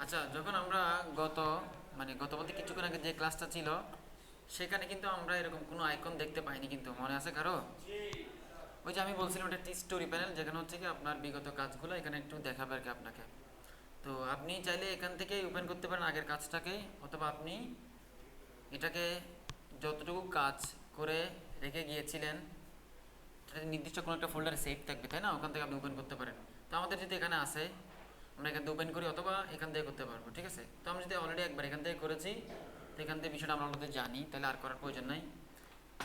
আচ্ছা, যখন আমরা গত গত বলতে কিছুক্ষণ আগে যে ক্লাসটা ছিল, সেখানে কিন্তু আমরা এরকম কোনো আইকন দেখতে পাইনি, কিন্তু মনে আছে কারো? ওই যে আমি বলছিলাম ওটা একটি স্টোরি প্যানেল, যেখানে হচ্ছে কি আপনার বিগত কাজগুলো এখানে একটু দেখাবে আর কি আপনাকে। তো আপনি চাইলে এখান থেকেই ওপেন করতে পারেন আগের কাজটাকে, অথবা আপনি এটাকে যতটুকু কাজ করে রেখে গিয়েছিলেন সেটা নির্দিষ্ট কোনো একটা ফোল্ডারে সেভ থাকবে, তাই না? ওখান থেকে আপনি ওপেন করতে পারেন। তো আমাদের যদি এখানে আসে, আমরা এখান থেকে ওপেন করি, অথবা এখান থেকে করতে পারবো, ঠিক আছে? তো আমি যদি অলরেডি একবার এখান থেকে করেছি, তো এখান থেকে বিষয়টা আমরা অলরেডি জানি, তাহলে আর করার প্রয়োজন নাই।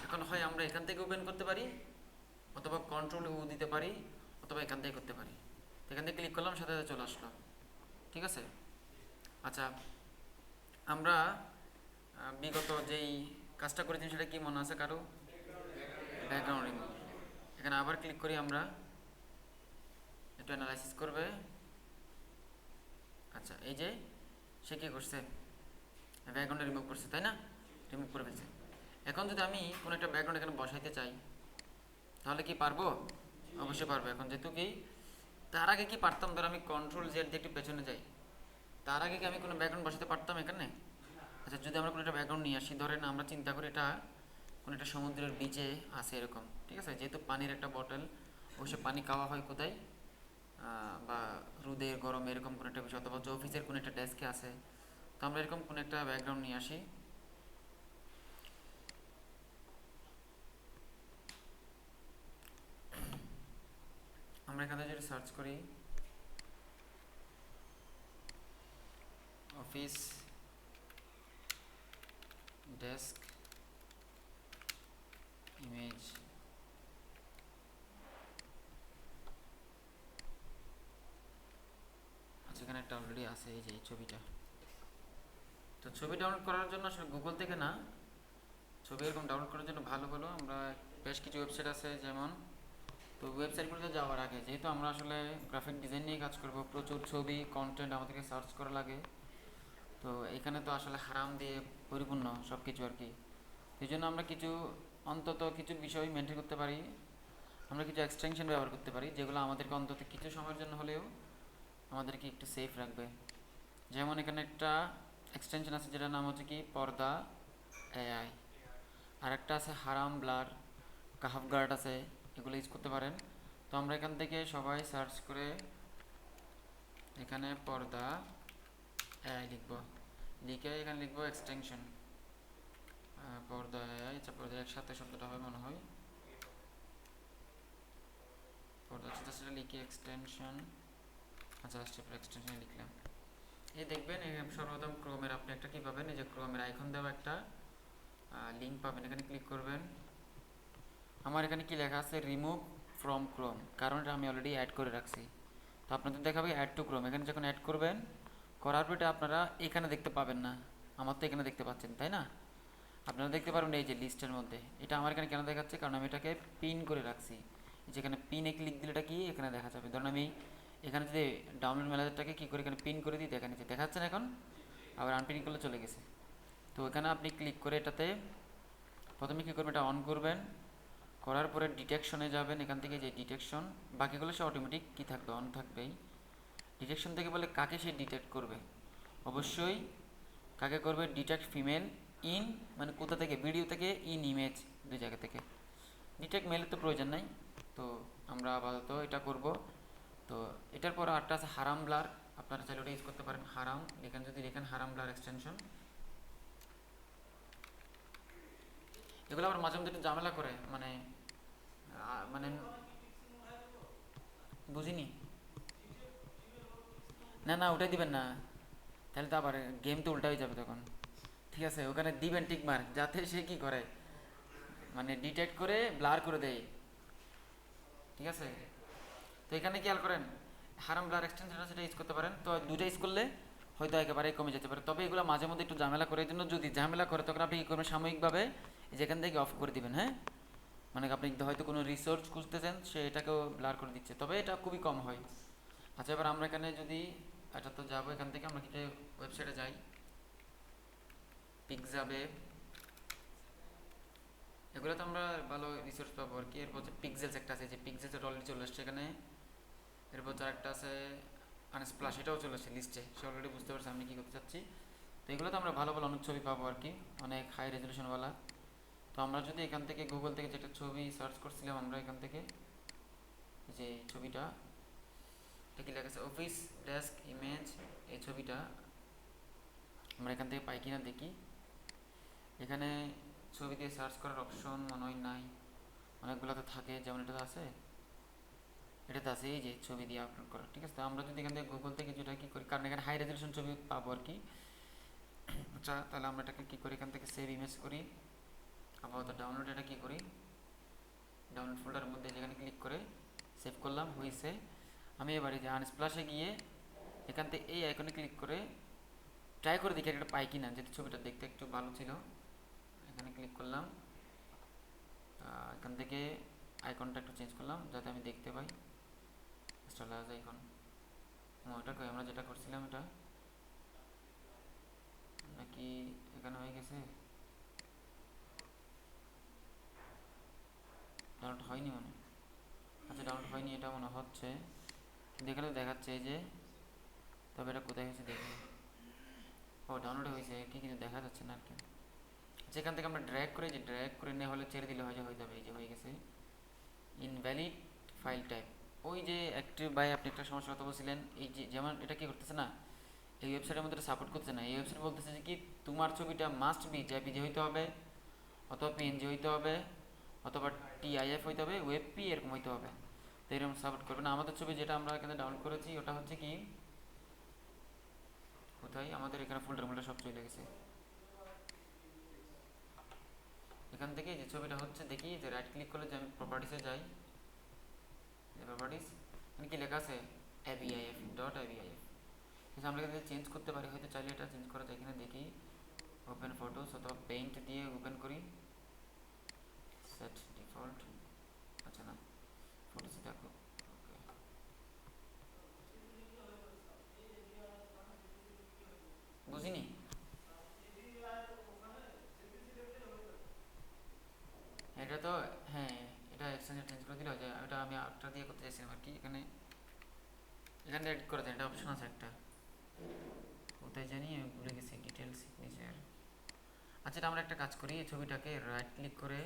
এখন হয় আমরা এখান থেকে ওপেন করতে পারি, অথবা কন্ট্রোল ও দিতে পারি, অথবা এখান থেকে করতে পারি। তো এখান থেকে ক্লিক করলাম, সাথে সাথে চলে আসলো, ঠিক আছে? আচ্ছা, আমরা বিগত যেই কাজটা করেছি সেটা কি মনে আছে কারো? Background remove. এখানে আবার ক্লিক করি আমরা, একটু অ্যানালাইসিস করবে। আচ্ছা, এই যে সে কী করছে, ব্যাকগ্রাউন্ডে রিমুভ করছে, তাই না? রিমুভ করে ফেলছে। এখন যদি আমি কোনো একটা ব্যাকগ্রাউন্ড এখানে বসাইতে চাই, তাহলে কি পারবো? অবশ্যই পারবো। এখন যেহেতু কি, তার আগে কি পারতাম, ধর আমি কন্ট্রোল জেড দিয়ে একটু পেছনে যাই, তার আগে কি আমি কোনো ব্যাকগ্রাউন্ড বসাতে পারতাম এখানে? আচ্ছা, যদি আমরা কোনো একটা ব্যাকগ্রাউন্ড নিয়ে আসি, ধরেন আমরা চিন্তা করি এটা কোনো একটা সমুদ্রের বিচে আছে এরকম, ঠিক আছে? যেহেতু পানির একটা বটল, অবশ্যই পানি খাওয়া হয় কোথায়, বা রোদে গরমে এরকম কোনো একটা বিষয়, অথবা যে অফিসের কোনো একটা ডেস্কে আছে। তো আমরা এরকম কোনো একটা ব্যাকগ্রাউন্ড নিয়ে আসি। আমরা এখানে যদি সার্চ করি অফিস ডেস্ক ইমেজ, আচ্ছা এখানে একটা অলরেডি আছে, এই যে এই ছবিটা। তো ছবি ডাউনলোড করার জন্য আসলে গুগল থেকে না, ছবি এরকম ডাউনলোড করার জন্য ভালো হলো আমরা বেশ কিছু ওয়েবসাইট আছে যেমন। তো ওয়েবসাইটগুলোতে যাওয়ার আগে, যেহেতু আমরা আসলে গ্রাফিক ডিজাইন নিয়ে কাজ করব, প্রচুর ছবি কন্টেন্ট আমাদেরকে সার্চ করা লাগে। তো এখানে তো আসলে হারাম দিয়ে পরিপূর্ণ সব কিছু আর কি। এই জন্য আমরা কিছু, অন্তত কিছু বিষয় মেনটেন করতে পারি। আমরা কিছু এক্সটেনশন ব্যবহার করতে পারি, যেগুলো আমাদেরকে অন্তত কিছু সময়ের জন্য হলেও আমাদেরকে একটু সেফ রাখবে। যেমন এখানে একটা এক্সটেনশন আছে যেটার নাম হচ্ছে কি পর্দা এআই, আর একটা আছে হারাম ব্লার, কাহাফ গার্ড আছে, এগুলো ইউজ করতে পারেন। তো আমরা এখান থেকে সবাই সার্চ করে এখানে পর্দা এআই লিখবো, লিখে এখানে লিখবো এক্সটেনশন পর্দা এআই। আচ্ছা, পর্দা একসাথে শব্দটা হয় মনে হয়, পর্দা আচ্ছা সেটা লিখে এক্সটেনশন। আচ্ছা আসছে, এক্সটেনশন লিখলাম। এই দেখবেন সর্বপ্রথম ক্রোমের আপনি একটা কী পাবেন, এই যে ক্রোমের আইকন দেওয়া একটা লিঙ্ক পাবেন, এখানে ক্লিক করবেন। আমার এখানে কি লেখা আছে, রিমুভ ফ্রম ক্রোম, কারণ এটা আমি অলরেডি অ্যাড করে রাখছি। তো আপনাদের দেখাবে অ্যাড টু ক্রোম, এখানে যখন অ্যাড করবেন, করার পরে আপনারা এখানে দেখতে পাবেন না। আমার তো এখানে দেখতে পাচ্ছেন, তাই না? আপনারা দেখতে পারবেন এই যে লিস্টের মধ্যে। এটা আমার এখানে কেন দেখাচ্ছে, কারণ আমি এটাকে পিন করে রাখছি। যেখানে পিনে ক্লিক দিলে এটা কি এখানে দেখা যাবে। ধরুন আমি এখানে যদি ডাউনলোড ম্যানেজারটাকে কী করে এখানে পিন করে দিই, দেখা নিচ্ছে দেখাচ্ছে না এখন, আবার আনপিন করলে চলে গেছে। তো এখানে আপনি ক্লিক করে এটাতে প্রথমে কী করবেন, এটা অন করবেন। করার পরে ডিটেকশনে যাবেন, এখান থেকে যে ডিটেকশন, বাকিগুলো সে অটোমেটিক কী থাকবে, অন থাকবেই। ডিটেকশন থেকে বলে কাকে সে ডিটেক্ট করবে, অবশ্যই কাকে করবে, ডিটেক্ট ফিমেল ইন, মানে কোথা থেকে, ভিডিও থেকে, ইন ইমেজ, দুই জায়গা থেকে। ডিটেক্ট মেলের তো প্রয়োজন নাই, তো আমরা আপাতত এটা করব। তো এটার পর আরেকটা আছে হারাম ব্লার, আপনারা চাইলে ওটা ইউজ করতে পারেন। হারাম এখানে যদি দেখেন, হারাম ব্লার এক্সটেনশন, এগুলো আবার মাঝে মধ্যে একটু ঝামেলা করে, মানে বুঝিনি। না না, ওটাই দিবেন না, তাহলে তো আবার গেম তো উল্টা হয়ে যাবে তখন। ঠিক আছে, ওখানে দিবেন টিকমার, যাতে সে কি করে, মানে ডিটেক্ট করে ব্লার করে দেয়, ঠিক আছে? তো এখানে খেয়াল করেন, হারাম ব্লার এক্সটেনশন সেটা ইউজ করতে পারেন। তো দুটো ইউজ করলে হয়তো একেবারেই কমে যেতে পারে, তবে এগুলো মাঝে মধ্যে একটু ঝামেলা করে। এই জন্য যদি ঝামেলা করে, তখন আপনি কী করবেন, সাময়িকভাবে যেখান থেকে অফ করে দিবেন, হ্যাঁ? মানে আপনি হয়তো কোনো রিসোর্স খুঁজতেছেন, সে এটাকেও ব্লার করে দিচ্ছে, তবে এটা খুবই কম হয়। আচ্ছা, এবার আমরা এখানে যদি, এটা তো যাবো এখান থেকে, আমরা কিছু ওয়েবসাইটে যাই, পিকজাবে, এগুলো তো আমরা ভালো রিসোর্স পাবো আর কি। এরপর হচ্ছে পিক্সেলস একটা আছে, যে পিক্সেলস অলরেডি চলে আসছে এখানে। এরপর যার একটা আছে আনস্প্লাশ এটাও চলে আসছে লিস্টে, সে অলরেডি বুঝতে পারছে আমি কী করতে চাচ্ছি। তো এগুলো তো আমরা ভালো ভালো অনেক ছবি পাবো আর কি, অনেক হাই রেজলিউশনওয়ালা। তো আমরা যদি এখান থেকে গুগল থেকে যেটা ছবি সার্চ করছিলাম, আমরা এখান থেকে যে ছবিটা, এটা কি লেখা আছে অফিস ডেস্ক ইমেজ, এই ছবিটা আমরা এখান থেকে পাই কিনা দেখি। এখানে ছবি দিয়ে সার্চ করার অপশন মনে হয় নাই, অনেকগুলো তো থাকে, যেমন এটাতে আছে, এটাতে আছে এই যে ছবি দিয়ে আপলোড করা, ঠিক আছে। তো আমরা যদি এখান থেকে গুগল থেকে যেটা কী করি, কারণ এখানে হাই রেজলিউশন ছবি পাবো আর কি। আচ্ছা তাহলে আমরা এটাকে কী করি, এখান থেকে সেভ ইমেজ করি, আপাতত ডাউনলোড এটা কী করি, ডাউনলোড ফোল্ডারের মধ্যে যেখানে ক্লিক করে সেভ করলাম, হয়েছে। আমি এবারে যে আনস্প্লাশে গিয়ে এখান থেকে এই আইকনে ক্লিক করে ট্রাই করে দেখি একটা পাই কিনা, যেহেতু ছবিটা দেখতে একটু ভালো ছিল। এখানে ক্লিক করলাম, এখান থেকে আইকনটা একটু চেঞ্জ করলাম যাতে আমি দেখতে পাই। চলে আসে আইকন, ওটা কই আমরা যেটা করছিলাম এটা নাকি এখানে হয়ে গেছে, ডাউনলোড হয়নি মনে, আচ্ছা ডাউনলোড হয়নি এটা মনে হচ্ছে, কিন্তু এখানে দেখাচ্ছে এই যে, তবে এটা কোথায় হয়েছে দেখি, ও ডাউনলোড হয়েছে কি, কিন্তু দেখা যাচ্ছে না আর কি। যেখান থেকে আমরা ড্র্যাগ করে, যে ড্র্যাগ করে নেওয়া হলে ছেড়ে দিলে হয়ে যাবে, এই যে হয়ে গেছে ইনভ্যালিড ফাইল টাইপ। ওই যে একটু ভাই আপনি একটা সমস্যার কথা বলছিলেন, এই যে যেমন এটা কি করতেছে না, এই ওয়েবসাইটের মধ্যে সাপোর্ট করতেছে না। এই ওয়েবসাইট বলতেছে যে কি তোমার ছবিটা মাস্ট বি জেপিজি হইতে হবে, অথবা পিএনজি হইতে হবে, অথবা টিআইএফ হইতে হবে, ওয়েবপি এরকম হইতে হবে। তো এরকম সাপোর্ট করবে না। আমাদের ছবি যেটা আমরা এখানে ডাউনলোড করেছি ওটা হচ্ছে কি, কোথায় আমাদের এখানে ফোল্ডার সব চলে গেছে। এখান থেকে যে ছবিটা হচ্ছে দেখি, যে রাইট ক্লিক করলে যে আমি প্রপার্টিসে যাই, প্রপার্টিস মানে কি লেখা আছে ABIF ডট ABIF, কিন্তু আমরা এখানে চেঞ্জ করতে পারি, হয়তো চাইলে এটা চেঞ্জ করা যায় কিনা দেখি। ওপেন ফটোস অথবা পেইন্ট দিয়ে ওপেন করি, সেট ডিফল্ট, আচ্ছা না ফটোসে দেখো, ওকে বুঝিনি। এটা তো হ্যাঁ, এটা এক্সটেনশন চেঞ্জ করে দিলে হয় যায়, এটা আমি আটটা দিয়ে করতে চাইছিলাম আর কি। এখানে এখানে এডিট করা যায়, এটা অপশন আছে একটা, কোথায় জানি আমি ভুলে গেছি, ডিটেল সিগনেচার। আচ্ছা এটা আমরা একটা কাজ করি, এই ছবিটাকে রাইট ক্লিক করে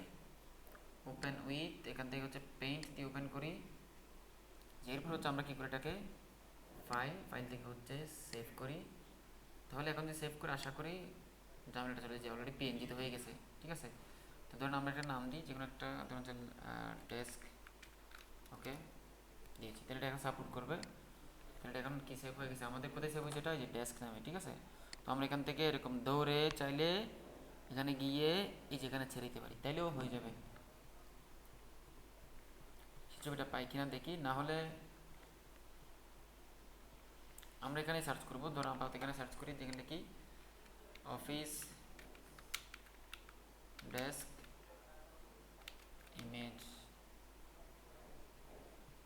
ওপেন উইথ, এখান থেকে হচ্ছে পেইন্ট দিয়ে ওপেন করি। এরপর হচ্ছে আমরা কী করে এটাকে ফাইল থেকে হচ্ছে সেভ করি। তাহলে এখন যদি সেভ করে আশা করি জামেলাটা চলে যায়, অলরেডি পিএনজিতে হয়ে গেছে, ঠিক আছে। তো ধরুন আমরা একটা নাম দিই, যে কোনো একটা ধরুন ডেস্ক, ওকে দিয়েছি, তাহলে এটা এখন সাপোর্ট করবে। তাহলে এটা এখন কি সেভ হয়ে গেছে আমাদের, কোথায় সেভ হয়েছে, এটা যে ডেস্ক নামে, ঠিক আছে। তো আমরা এখান থেকে এরকম দৌড়ে চাইলে এখানে গিয়ে এই যেখানে ছেড়ে দিতে পারি, তাইলেও হয়ে যাবে। ছবিটা পাই কিনা দেখি, না হলে আমরা এখানে সার্চ করবো, ধরো আমরা এখানে সার্চ করি, যেখানে কি office desk image,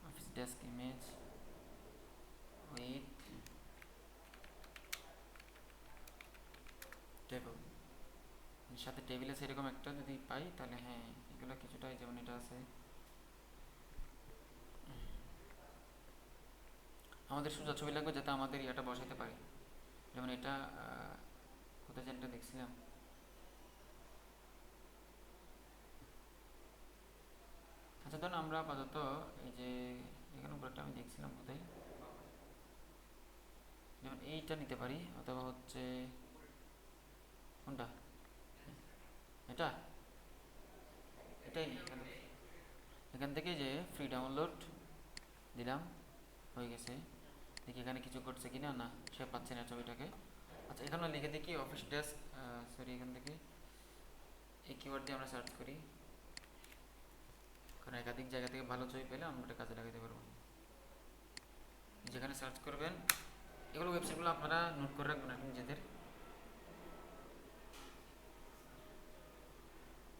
office desk image with table, সাথে টেবিল আছে এরকম একটা যদি পাই, তাহলে হ্যাঁ এগুলো কিছুটাই, যেমন এটা আছে। আমাদের সোজা ছবি লাগবে যাতে আমাদের ইয়েটা বসাতে পারি, যেমন এটা কোথায় যেন দেখছিলাম, আচ্ছা ধরুন আমরা আপাতত এই যে এখানে উপরটা আমি দেখছিলাম কোথায়, যেমন এইটা নিতে পারি, অথবা হচ্ছে কোনটা, এটা এটাই এখান থেকে যে ফ্রি ডাউনলোড দিলাম, হয়ে গেছে। দেখি এখানে কিছু করছে কিনা, না সে পাচ্ছে না ছবিটাকে। আচ্ছা এখানে লিখে দেখি অফিস ডেস্ক, সরি এখান থেকে এই কিওয়ার্ড দিয়ে আমরা সার্চ করি, কারণ একাধিক জায়গা থেকে ভালো ছবি পেলে আমরা এটা কাজে লাগাতে পারবো। যেখানে সার্চ করবেন এগুলো ওয়েবসাইটগুলো আপনারা নোট করে রাখবেন আপনি নিজেদের,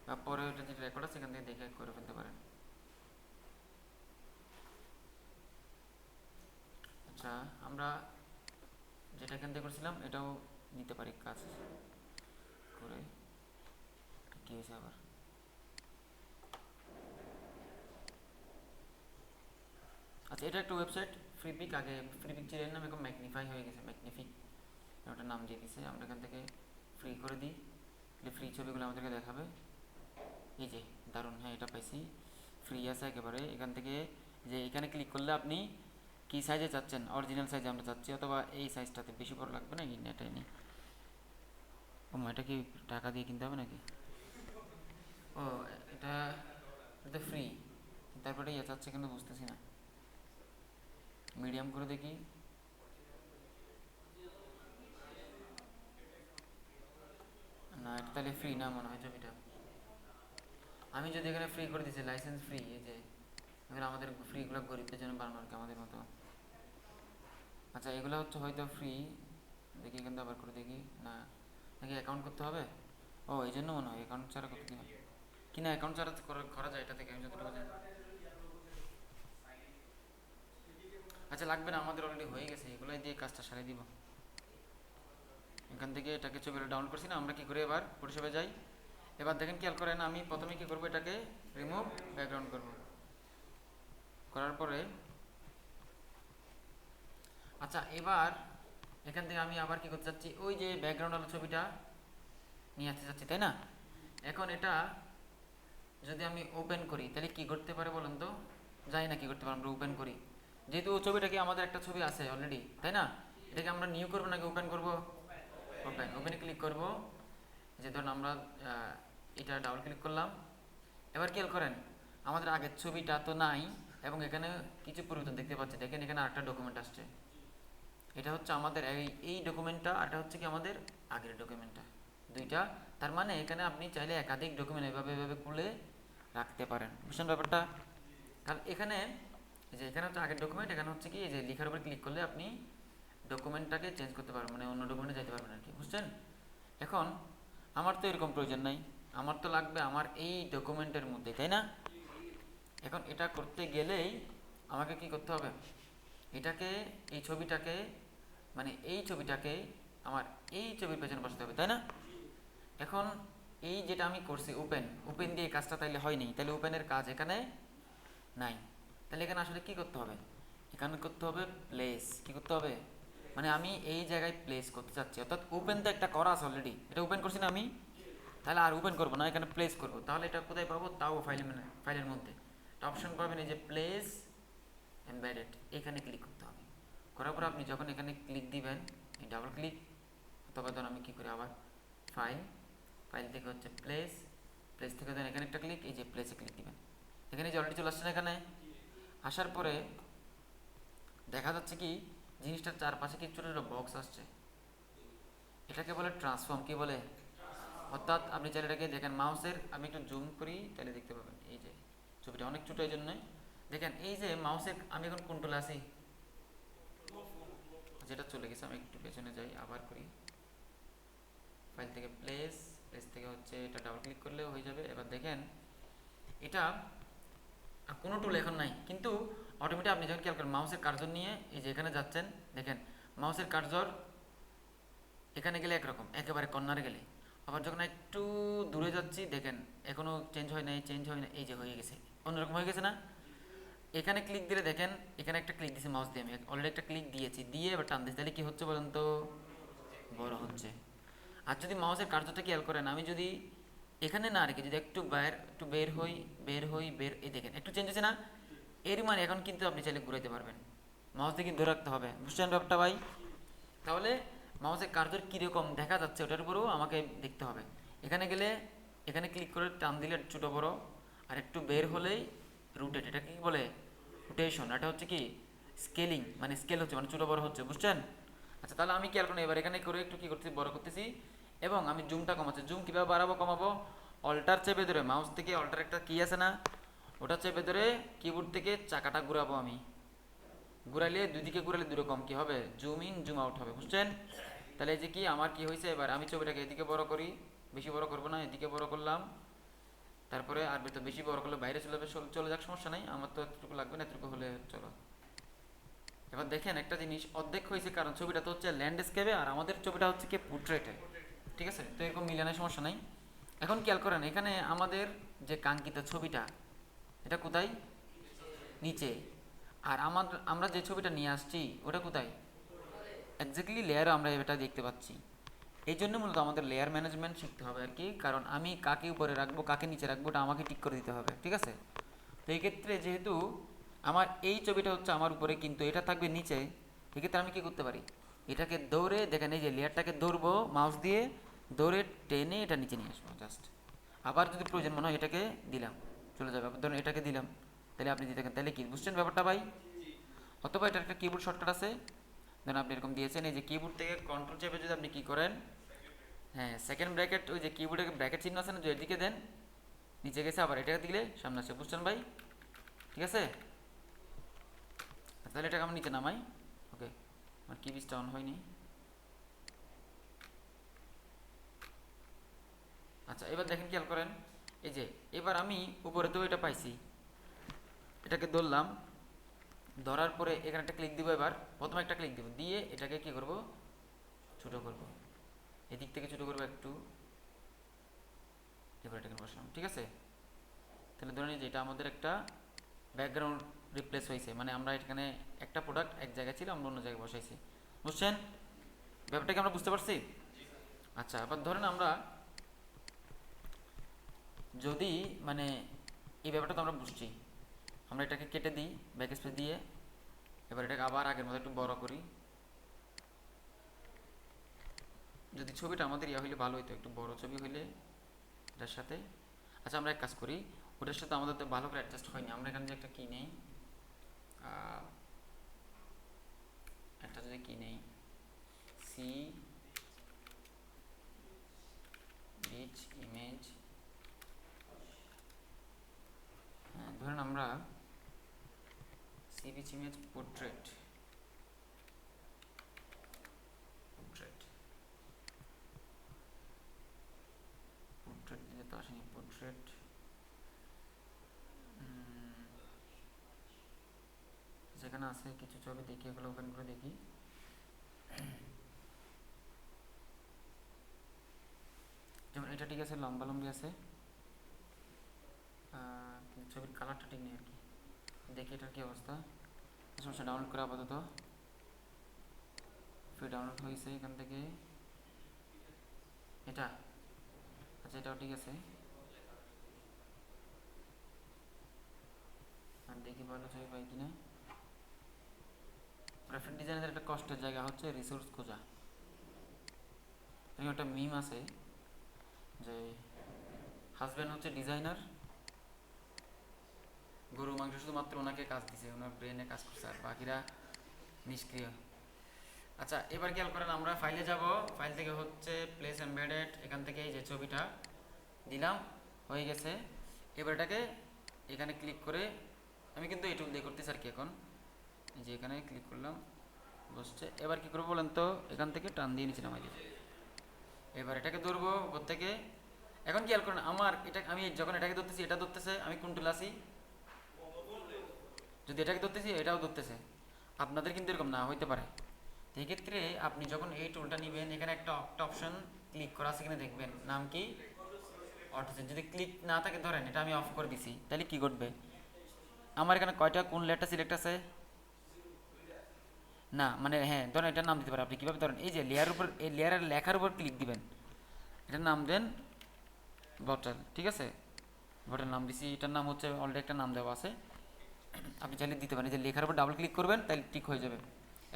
বা পরে ওটা যে রেকর্ড আছে সেখান থেকে দেখে করে ফেলতে পারেন। আচ্ছা আমরা যেটা এখান থেকে করছিলাম এটাও নিতে পারি কাজ করে, কী হয়েছে আবার, আচ্ছা, এটা একটা ওয়েবসাইট ফ্রিপিক, আগে ফ্রিপিক ছিল এর নাম, এখন ম্যাগনিফাই হয়ে গেছে, ম্যাগনিফিক ওটা নাম দিয়ে দিছে। আমরা এখান থেকে ফ্রি করে দিই, ফ্রি ছবিগুলো আমাদেরকে দেখাবে। এই যে দারুণ, হ্যাঁ এটা পাইছি, ফ্রি আছে একেবারে। এখান থেকে যে এখানে ক্লিক করলে আপনি কি সাইজে চাচ্ছেন, অরিজিনাল সাইজে আমরা চাচ্ছি, অথবা এই সাইজটাতে বেশি বড় লাগবে না, এটাই নেই। ও এটা কি টাকা দিয়ে কিনতে হবে নাকি? ও এটা এটা ফ্রি, তারপরে ইয়ে চাচ্ছে কিন্তু বুঝতেছি না। মিডিয়াম করে দেখি, না এটা তাহলে ফ্রি না মনে হয় ছবিটা। আমি যদি এখানে ফ্রি করে দিচ্ছি, লাইসেন্স ফ্রি, এই যে এখানে আমাদের ফ্রিগুলো গরিবদের জন্য বানানো আর কি, আমাদের মতো। আচ্ছা এগুলো হচ্ছে হয়তো ফ্রি, দেখি এখান থেকে আবার করে দেখি, না নাকি অ্যাকাউন্ট করতে হবে? ও এই জন্য মনে হয় অ্যাকাউন্ট ছাড়া করতে হবে, কি না অ্যাকাউন্ট ছাড়া করা যায় এটা থেকে, আমি যতটুকু জানি। আচ্ছা লাগবে না, আমাদের অলরেডি হয়ে গেছে, এগুলোই দিয়ে কাজটা সারিয়ে দিব। এখান থেকে এটাকে ছবিটা ডাউনলোড করছি না, আমরা কি করে এবার ফটোশপে যাই। এবার দেখেন খেয়াল করেন, আমি প্রথমে কি করব, এটাকে রিমুভ ব্যাকগ্রাউন্ড করব, করার পরে আচ্ছা এবার এখান থেকে আমি আবার কি করতে চাচ্ছি, ওই যে ব্যাকগ্রাউন্ড ওয়ালা ছবিটা নিয়ে আসতে চাচ্ছি, তাই না? এখন এটা যদি আমি ওপেন করি তাহলে কি করতে পারে বলেন তো? যাই না কি করতে পারে, আমরা ওপেন করি, যেহেতু ছবিটা কি আমাদের একটা ছবি আছে অলরেডি, তাই না? এটাকে আমরা নিউ করবো নাকি ওপেন করব? ওপেন, ওপেনে ক্লিক করব। যে ধরুন আমরা এটা ডাবল ক্লিক করলাম। এবার খেয়াল করেন, আমাদের আগের ছবিটা তো নাই, এবং এখানে কিছু পরিবর্তন দেখতে পাচ্ছি। দেখেন এখানে আরেকটা ডকুমেন্ট আসছে, এটা হচ্ছে আমাদের এই ডকুমেন্টটা, আর এটা হচ্ছে কি আমাদের আগের ডকুমেন্টটা, দুইটা। তার মানে এখানে আপনি চাইলে একাধিক ডকুমেন্ট এভাবে এভাবে খুলে রাখতে পারেন, বুঝছেন ব্যাপারটা? কারণ এখানে যে এখানে হচ্ছে আগের ডকুমেন্ট, এখানে হচ্ছে কি যে লেখার উপর ক্লিক করলে আপনি ডকুমেন্টটাকে চেঞ্জ করতে পারবেন, মানে অন্য ডকুমেন্টে যেতে পারবেন আর কি, বুঝছেন? এখন আমার তো এরকম প্রয়োজন নাই, আমার তো লাগবে আমার এই ডকুমেন্টের মধ্যে, তাই না? এখন এটা করতে গেলেই আমাকে কি করতে হবে, এটাকে এই ছবিটাকে, মানে এই ছবিটাকে আমার এই ছবির পেছনে বসাতে হবে, তাই না? এখন এই যেটা আমি করছি ওপেন, ওপেন দিয়ে কাজটা তাইলে হয়নি, তাহলে ওপেনের কাজ এখানে নাই। তাহলে এখানে আসলে কি করতে হবে, এখানে করতে হবে প্লেস। কি করতে হবে, মানে আমি এই জায়গায় প্লেস করতে চাচ্ছি, অর্থাৎ ওপেন তো একটা করা আছে অলরেডি, এটা ওপেন করছি না আমি, তাহলে আর ওপেন করবো না, এখানে প্লেস করবো। তাহলে এটা কোথায় পাবো, তাও ফাইলের মধ্যে একটা অপশন পাবেন, এই যে প্লেস এমবেডেড, এখানে ক্লিক করতে হবে। করার পর আপনি যখন এখানে ক্লিক দিবেন, এই ডাবল ক্লিক, অথবা ধরুন আমি কী করি আবার ফাইল, ফাইল থেকে হচ্ছে প্লেস, প্লেস থেকে ধরেন এখানে একটা ক্লিক, এই যে প্লেসে ক্লিক দিবেন। এখানে যে অলরেডি চলে আসছে না, এখানে আসার পরে দেখা যাচ্ছে কি জিনিসটার চারপাশে কি ছোটো ছোটো বক্স আসছে, এটাকে বলে ট্রান্সফর্ম। কি বলে? অর্থাৎ আপনি চাইলে এটাকে দেখেন মাউসের, আমি একটু জুম করি তাহলে দেখতে পাবেন, এই যে ছবিটা অনেক ছোটো, এই জন্যে দেখেন এই যে মাউসের আমি এখন কন্ট্রোলে আছি, যেটা চলে গেছে, আমি একটু পেছনে যাই আবার করি, ফাইল থেকে প্লেস, প্লেস থেকে হচ্ছে এটা ডাবল ক্লিক করলেও হয়ে যাবে। এবার দেখেন এটা কোনো টুল এখন নাই, কিন্তু অটোমেটিক আপনি যখন খেয়াল করেন মাউসের কার্সর নিয়ে এই যে এখানে যাচ্ছেন, দেখেন মাউসের কার্সর এখানে গেলে একরকম, একেবারে কর্নারে গেলে, আবার যখন একটু দূরে যাচ্ছি দেখেন এখনও চেঞ্জ হয় নাই, চেঞ্জ হয় না, এই যে হয়ে গেছে, অন্যরকম হয়ে গেছে না? এখানে ক্লিক দিলে দেখেন, এখানে একটা ক্লিক দিয়েছি মাউস দিয়ে, আমি অলরেডি একটা ক্লিক দিয়েছি, দিয়ে এবার টান দিয়েছি, তাহলে কী হচ্ছে বলেন তো? বড় হচ্ছে। আর যদি মাউসের কার্যটা খেয়াল করেন, আমি যদি এখানে না রেখে যদি একটু বের হই, এই দেখেন একটু চেঞ্জ হচ্ছে না? এর মানে এখন কিন্তু আপনি চাইলে ঘুরাইতে পারবেন, মাউস দিয়ে কিন্তু ধরে রাখতে হবে, বুঝছেন ব্যাপারটা ভাই? তাহলে মাউসের কার্যর কীরকম দেখা যাচ্ছে ওটার উপরেও আমাকে দেখতে হবে। এখানে গেলে এখানে ক্লিক করে টান দিলে ছোটো বড়, আর একটু বের হলেই রুটেট, এটা কি বলে? রোটেশন। এটা হচ্ছে কি স্কেলিং, মানে স্কেল হচ্ছে, মানে ছোটো বড় হচ্ছে, বুঝছেন? আচ্ছা তাহলে আমি খেয়াল করি এবার এখানে করে একটু কী করতেছি, বড় করতেছি, এবং আমি জুমটা কমাচ্ছি। জুম কীভাবে বাড়াবো কমাবো, অল্টার চেপে ধরে, মাউস থেকে অল্টার একটা কি আছে না, ওটা চেপে ধরে কিবোর্ড থেকে চাকাটা ঘুরাবো আমি, ঘুরাইলে দুই দিকে ঘুরালে দুরকম কি হবে, জুম ইন জুম আউট হবে, বুঝছেন? তাহলে এই যে কি আমার কি হয়েছে, এবার আমি ছবিটাকে এদিকে বড় করি, বেশি বড় করবো না, এদিকে বড় করলাম, তারপরে আর তো বেশি বড় করলে বাইরে চলে যাবে, চলে যাক সমস্যা নাই, আমার তো এতটুকু লাগবে না, এতটুকু হলে চলো। এবার দেখেন একটা জিনিস অর্ধেক হয়েছে, কারণ ছবিটা তো হচ্ছে ল্যান্ডস্কেপে আর আমাদের ছবিটা হচ্ছে কি পোর্ট্রেটে, ঠিক আছে? তো এরকম মিলানোর সমস্যা নাই। এখন খেয়াল করেন এখানে আমাদের যে কাঙ্ক্ষিত ছবিটা, এটা কোথায়? নিচে। আর আমরা যে ছবিটা নিয়ে আসছি ওটা কোথায়, এক্স্যাক্টলি লেয়ারও আমরা এটা দেখতে পাচ্ছি। এই জন্য মূলত আমাদের লেয়ার ম্যানেজমেন্ট শিখতে হবে আর কি, কারণ আমি কাকে উপরে রাখবো কাকে নিচে রাখবো ওটা আমাকে ঠিক করে দিতে হবে, ঠিক আছে। তো এই ক্ষেত্রে যেহেতু আমার এই ছবিটা হচ্ছে আমার উপরে কিন্তু এটা থাকবে নিচে, এক্ষেত্রে আমি কী করতে পারি, এটাকে দৌড়ে দেখেন এই যে লেয়ারটাকে ধরবো মাউস দিয়ে, দৌড়ে টেনে এটা নিচে নিয়ে আসবো জাস্ট। আবার যদি প্রয়োজন মনে হয় এটাকে দিলাম, চলে যাবে। আবার ধরুন এটাকে দিলাম, তাহলে আপনি দিতে থাকেন, তাহলে কি বুঝছেন ব্যাপারটা ভাই। অথবা এটার একটা কিবোর্ড শর্টকাট আছে, ধরুন আপনি এরকম দিয়েছেন, এই যে কিবোর্ড থেকে কন্ট্রোল চেপে যদি আপনি কী করেন, হ্যাঁ সেকেন্ড ব্র্যাকেট, ওই যে কিবোর্ডে ব্র্যাকেট চিহ্ন আছে না, যে এদিকে দেন নিচে গেছে, আবার এটাকে দিলে সামনে আসে, বুঝছেন ভাই, ঠিক আছে। তাহলে এটাকে আমি নিচে নামাই, ওকে, আমার কিবিজটা অন হয়নি। আচ্ছা এবার দেখেন খেয়াল করেন, এই যে এবার আমি উপরে তো এটা পাইছি, এটাকে ধরলাম, ধরার পরে এখানে একটা ক্লিক দিব, এবার প্রথমে একটা ক্লিক দিব, দিয়ে এটাকে কি করব, ছোট করব, এদিক থেকে ছোট করব একটু, এবার এটাকে বসালাম, ঠিক আছে। তাহলে ধরে নিই যে এটা আমাদের একটা ব্যাকগ্রাউন্ড রিপ্লেস হয়েছে, মানে আমরা এখানে একটা প্রোডাক্ট এক জায়গায় ছিল, আমরা অন্য জায়গায় বসাইছি, বুঝছেন ব্যাপারটা কি আমরা বুঝতে পারছি। আচ্ছা এবার ধরেন আমরা যদি মানে এই ব্যাপারটা তো আমরা বুঝছি, আমরা এটাকে কেটে দিই ব্যাক স্পেস দিয়ে, এবার এটাকে আবার আগের মতো একটু বড় করি, যদি ছবিটা আমাদের ইয়া হইলে ভালো হইতো, একটু বড় ছবি হইলে এটার সাথে। আচ্ছা আমরা এক কাজ করি, ওটার সাথে আমাদের তো ভালো করে অ্যাডজাস্ট হয়নি, আমরা এখানে যে একটা কি নেই, একটা যদি কি নেই, সি বিচ ইমেজ, হ্যাঁ ধরেন আমরা sea beach image portrait, portrait portrait দিলে তো আসেনি, পোর্ট্রেট যেখানে আছে কিছু ছবি দেখি, এগুলো ওপেন করে দেখি। যেমন এটা ঠিক আছে, লম্বা লম্বি আছে, কিন্তু ছবির কালারটা ঠিক নেই আর কি, দেখি এটার কী অবস্থা। সমস্যা, ডাউনলোড করে আপাতত, ফ্রি ডাউনলোড হয়েছে এখান থেকে এটা। আচ্ছা এটাও ঠিক আছে, আর দেখি ভালো ছবি পাই কিনা। গ্রাফিক ডিজাইনের একটা কষ্টের জায়গা হচ্ছে রিসোর্স খোঁজা। এরকম একটা মিম আছে যে হাজব্যান্ড হচ্ছে ডিজাইনার, গরু মাংস শুধুমাত্র ওনাকে কাজ দিছে, ওনার ব্রেনে কাজ করছে, আর বাকিরা নিষ্ক্রিয়। আচ্ছা এবার খেয়াল করেন, আমরা ফাইলে যাব, ফাইল থেকে হচ্ছে প্লেস এমবেডেড, এখান থেকে এই যে ছবিটা দিলাম, হয়ে গেছে। এবার এটাকে এখানে ক্লিক করে, আমি কিন্তু এই টুল দিয়ে করতেছি আর কি, এখন এই যে এখানে ক্লিক করলাম, বসছে। এবার কি করবো বলেন তো, এখান থেকে টান দিয়ে নিচে নামাই দিই, এবার এটাকে ধরবো উপর থেকে। এখন খেয়াল করেন আমার এটা, আমি যখন এটাকে ধরতেছি এটা ধরতেছে, আমি কোন টুল আসি, যদি এটাকে ধরতেছি এটাও ধরতেছে, আপনাদের কিন্তু এরকম না হইতে পারে। এই ক্ষেত্রে আপনি যখন এই টুলটা নেবেন, এখানে একটা অপশন ক্লিক করা আছে, এখানে দেখবেন নাম কি, অটোসেট। যদি ক্লিক না থাকে, ধরেন এটা আমি অফ করে দিছি, তাহলে কি ঘটবে, আমার এখানে কয়টা কোন লেয়ারটা সিলেক্ট আছে না, মানে হ্যাঁ ধরেন এটার নাম দিতে পারেন আপনি কীভাবে, ধরেন এই যে লেয়ারের উপর, এই লেয়ারের লেখার উপর ক্লিক দিবেন, এটার নাম দেন বটল, ঠিক আছে, বটল নাম দিছি, এটার নাম হচ্ছে অলরেডি একটা নাম দেওয়া আছে, আপনি চাইলে দিতে পারেন, যে লেখার উপর ডাবল ক্লিক করবেন তাহলে ঠিক হয়ে যাবে।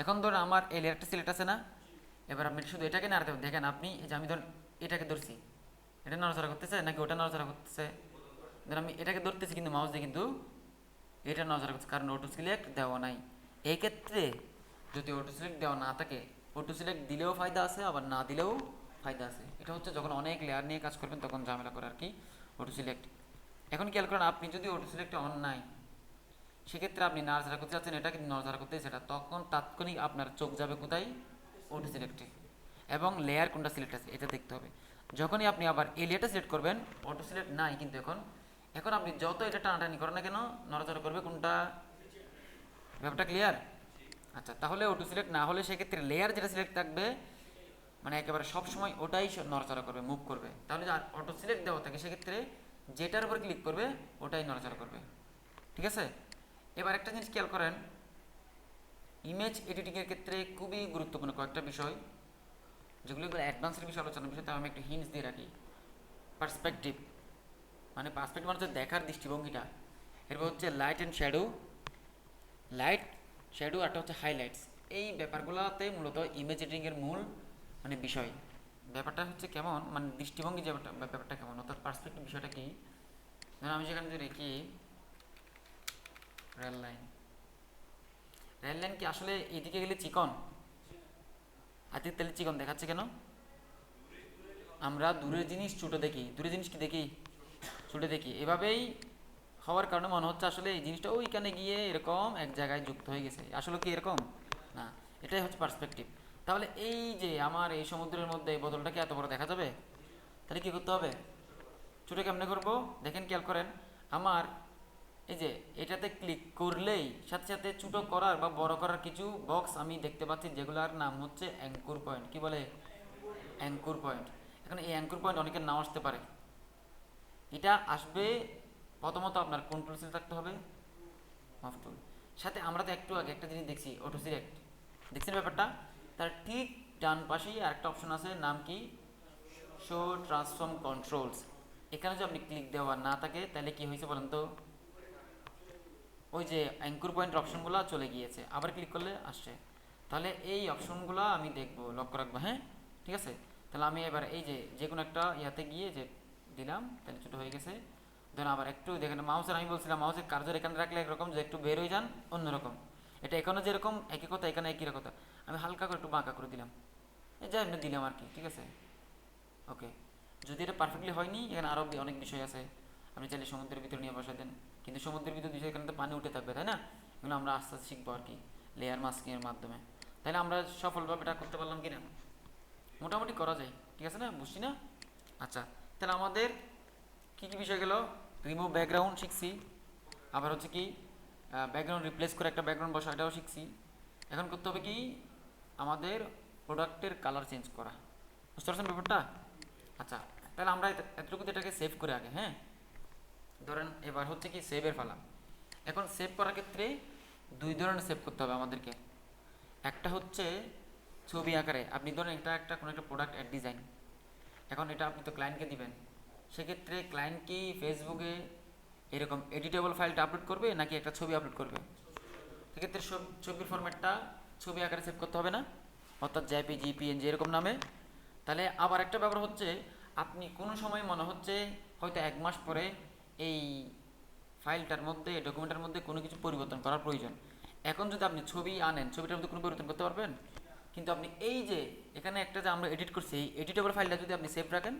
এখন ধরুন আমার এই লেয়ারটা সিলেক্ট আছে না, এবার আপনি শুধু এটাকে নাড়াতে হবে, দেখেন আপনি এই যে আমি ধরুন এটাকে ধরছি, এটা নড়াচড়া করতেছে নাকি ওটা নড়াচড়া করতেছে, ধরুন আমি এটাকে ধরতেছি কিন্তু মাউস দিয়ে, কিন্তু এটা নড়াচড়া করছে, কারণ অটো সিলেক্ট দেওয়া নাই। এই ক্ষেত্রে যদি অটো সিলেক্ট দেওয়া না থাকে, অটো সিলেক্ট দিলেও ফায়দা আছে, আবার না দিলেও ফায়দা আছে। এটা হচ্ছে যখন অনেক লেয়ার নিয়ে কাজ করবেন তখন ঝামেলা করে আর কি অটো সিলেক্ট। এখন খেয়াল করেন, আপনি যদি অটো সিলেক্ট অন নাই, সেক্ষেত্রে আপনি নাড়াচাড়া করতে চাচ্ছেন, এটা কিন্তু নাড়াচাড়া করতে সেটা, তখন তাৎক্ষণিক আপনার চোখ যাবে কোথায়, অটো সিলেক্টে, এবং লেয়ার কোনটা সিলেক্ট আছে এটা দেখতে হবে। যখনই আপনি আবার এই লেয়ারটা সিলেক্ট করবেন, অটো সিলেক্ট নাই কিন্তু এখন, এখন আপনি যত এটা টানাটানি করেন না কেন, নড়াচড়া করবে কোনটা, ব্যাপারটা ক্লিয়ার। আচ্ছা তাহলে অটো সিলেক্ট না হলে সেক্ষেত্রে লেয়ার যেটা সিলেক্ট থাকবে, মানে একেবারে সবসময় ওটাই নড়াচড়া করবে, মুভ করবে। তাহলে আর অটো সিলেক্ট দেওয়া থাকে, সেক্ষেত্রে যেটার উপর ক্লিক করবে ওটাই নড়াচড়া করবে, ঠিক আছে। এবার একটা জিনিস খেয়াল করেন, ইমেজ এডিটিংয়ের ক্ষেত্রে খুবই গুরুত্বপূর্ণ কয়েকটা বিষয়, যেগুলো অ্যাডভান্সের বিষয় আলোচনার বিষয়, তাও আমি একটু হিন্টস দিয়ে রাখি। পার্সপেক্টিভ মানে হচ্ছে দেখার দৃষ্টিভঙ্গিটা। এরপর হচ্ছে light and shadow, light shadow, একটা হচ্ছে হাইলাইটস। এই ব্যাপারগুলোতে মূলত ইমেজ এডিটিংয়ের মূল মানে বিষয়। ব্যাপারটা হচ্ছে কেমন, মানে দৃষ্টিভঙ্গি যে ব্যাপারটা কেমন, অর্থাৎ পার্সপেক্টিভ বিষয়টা কি। ধরুন আমি সেখানে যদি রেখি রেল লাইন, রেল লাইন কি আসলে এদিকে গেলে চিকন, হাতির তেলে চিকন দেখাচ্ছে কেন? আমরা দূরের জিনিস ছোটো দেখি, দূরের জিনিস কি দেখি, ছোটো দেখি। এভাবেই হওয়ার কারণে মনে হচ্ছে আসলে এই জিনিসটা ওইখানে গিয়ে এরকম এক জায়গায় যুক্ত হয়ে গেছে, আসলে কি এরকম না। এটাই হচ্ছে পার্সপেক্টিভ। তাহলে এই যে আমার এই সমুদ্রের মধ্যে এই বোতলটা কি এত বড় দেখা যাবে? তাহলে কি করতে হবে? ছোটো কেমনে করবো দেখেন, খেয়াল করেন। আমার এই যে এটাতে ক্লিক করলেই সাথে সাথে ছোটো করার বা বড় করার কিছু বক্স আমি দেখতে পাচ্ছি, যেগুলোর নাম হচ্ছে অ্যাঙ্কর পয়েন্ট। কি বলে? Anchor point. এখন এই অ্যাঙ্কর পয়েন্ট অনেকের নাও আসতে পারে। এটা আসবে প্রথমত আপনার কন্ট্রোল সিল থাকতে হবে, মাফ টুল। সাথে আমরা তো একটু আগে একটা জিনিস দেখছি, অটো সিলেক্ট, দেখছেন ব্যাপারটা? তার ঠিক ডান পাশেই আরেকটা অপশন আছে, নাম কি? Show transform controls. এখানে যদি আপনি ক্লিক দেওয়া না থাকে তাহলে কি হয়েছে বলেন তো? ওই যে অ্যাঙ্কর পয়েন্টের অপশনগুলো চলে গিয়েছে, আবার ক্লিক করলে আসছে। তাহলে এই অপশনগুলো আমি দেখবো, লক্ষ্য রাখবো, হ্যাঁ ঠিক আছে। তাহলে আমি এবার এই যে যে কোনো একটা ইয়াতে গিয়ে যে দিলাম, তাহলে ছোটো হয়ে গেছে। দেন আবার একটু দেখেন মাউসের, আমি বলছিলাম মাউসের কার্যর এখানে রাখলে একরকম, যে একটু বের হয়ে যান অন্যরকম। এটা এখানে যেরকম একই কথা, এখানে একই কথা। আমি হালকা করে একটু বাঁকা করে দিলাম, এই যা এমনি দিলাম আর কি, ঠিক আছে। ওকে, যদি এটা পারফেক্টলি হয়নি, এখানে আরও অনেক বিষয় আছে। আপনি চাইলে সমুদ্রের ভিতরে নিয়ে বসা দেন, কিন্তু সমুদ্রের ভিতরে বিষয় এখানে তো পানি উঠে থাকবে, তাই না? এগুলো আমরা আস্তে আস্তে শিখবো আর কি, লেয়ার মাস্কিংয়ের মাধ্যমে। তাহলে আমরা সফলভাবে এটা করতে পারলাম কি না? মোটামুটি করা যায়, ঠিক আছে না, বুঝছি না? আচ্ছা, তাহলে আমাদের কী কী বিষয় গেল? রিমুভ ব্যাকগ্রাউন্ড শিখছি, আবার হচ্ছে কি ব্যাকগ্রাউন্ড রিপ্লেস করে একটা ব্যাকগ্রাউন্ড বসা, এটাও শিখছি। এখন করতে হবে কি, আমাদের প্রোডাক্টের কালার চেঞ্জ করা। বুঝতে পারছেন ব্যাপারটা? আচ্ছা, তাহলে আমরা এতটুকুতে এটাকে সেভ করে আগে, হ্যাঁ। ধরেন এবার হচ্ছে কি সেভের ফালা। এখন সেভ করার ক্ষেত্রে দুই ধরনের সেভ করতে হবে আমাদেরকে। একটা হচ্ছে ছবি আকারে, আপনি ধরেন এটা একটা কোনো একটা প্রোডাক্ট অ্যাড ডিজাইন, এখন এটা আপনি তো ক্লায়েন্টকে দিবেন। সেক্ষেত্রে ক্লায়েন্ট কি ফেসবুকে এরকম এডিটেবল ফাইলটা আপলোড করবে নাকি একটা ছবি আপলোড করবে? সেক্ষেত্রে ছবির ফরম্যাটটা ছবি আকারে সেভ করতে হবে না, অর্থাৎ জেপিজি, পিএনজি এরকম নামে। তাহলে আবার একটা ব্যাপার হচ্ছে, আপনি কোনো সময় মনে হচ্ছে হয়তো 1 মাস পরে এই ফাইলটার মধ্যে, ডকুমেন্টের মধ্যে কোনো কিছু পরিবর্তন করার প্রয়োজন। এখন যদি আপনি ছবি আনেন, ছবিটার মধ্যে কোনো পরিবর্তন করতে পারবেন? কিন্তু আপনি এই যে এখানে একটা যে আমরা এডিট করছি, এই এডিটেবল ফাইলটা যদি আপনি সেভ রাখেন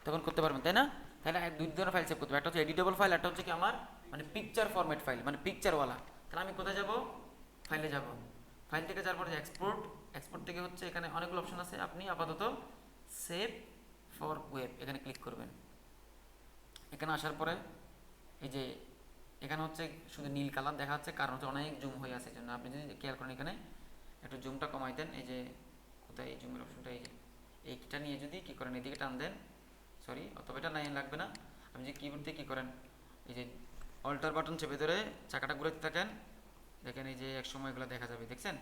তখন করতে পারবেন, তাই না? তাহলে দুই ধরনের ফাইল সেভ করতে হবে, একটা হচ্ছে এডিটেবল ফাইল, একটা হচ্ছে কি আমার মানে পিকচার ফরম্যাট ফাইল, মানে পিকচারওয়ালা। তাহলে আমি কোথায় যাব? ফাইলে যাব। ফাইল থেকে যাওয়ার পরে এক্সপোর্ট, এক্সপোর্ট থেকে হচ্ছে এখানে অনেকগুলো অপশন আছে, আপনি আপাতত সেভ ফর ওয়েব এখানে ক্লিক করবেন। এখানে আসার পরে এই যে এখানে হচ্ছে শুধু নীল কালার দেখা যাচ্ছে, কারণ হচ্ছে অনেক জুম হয়ে আছে, জন্য আপনি যদি খেয়াল করেন এখানে একটু জুমটা কমাই দেন, এই যে কোথায় এই জুমের অপশনটা, এই যে এইটা নিয়ে যদি কী করেন এদিকে টান দেন, সরি অথবা এটা নাই লাগবে না, আপনি যে কিবোর্ড দিয়ে কী করেন, এই যে অল্টার বাটন চেপে ধরে চাকাটা ঘুরাতে থাকেন, দেখেন এই যে এক সময় এগুলো দেখা যাবে, দেখছেন?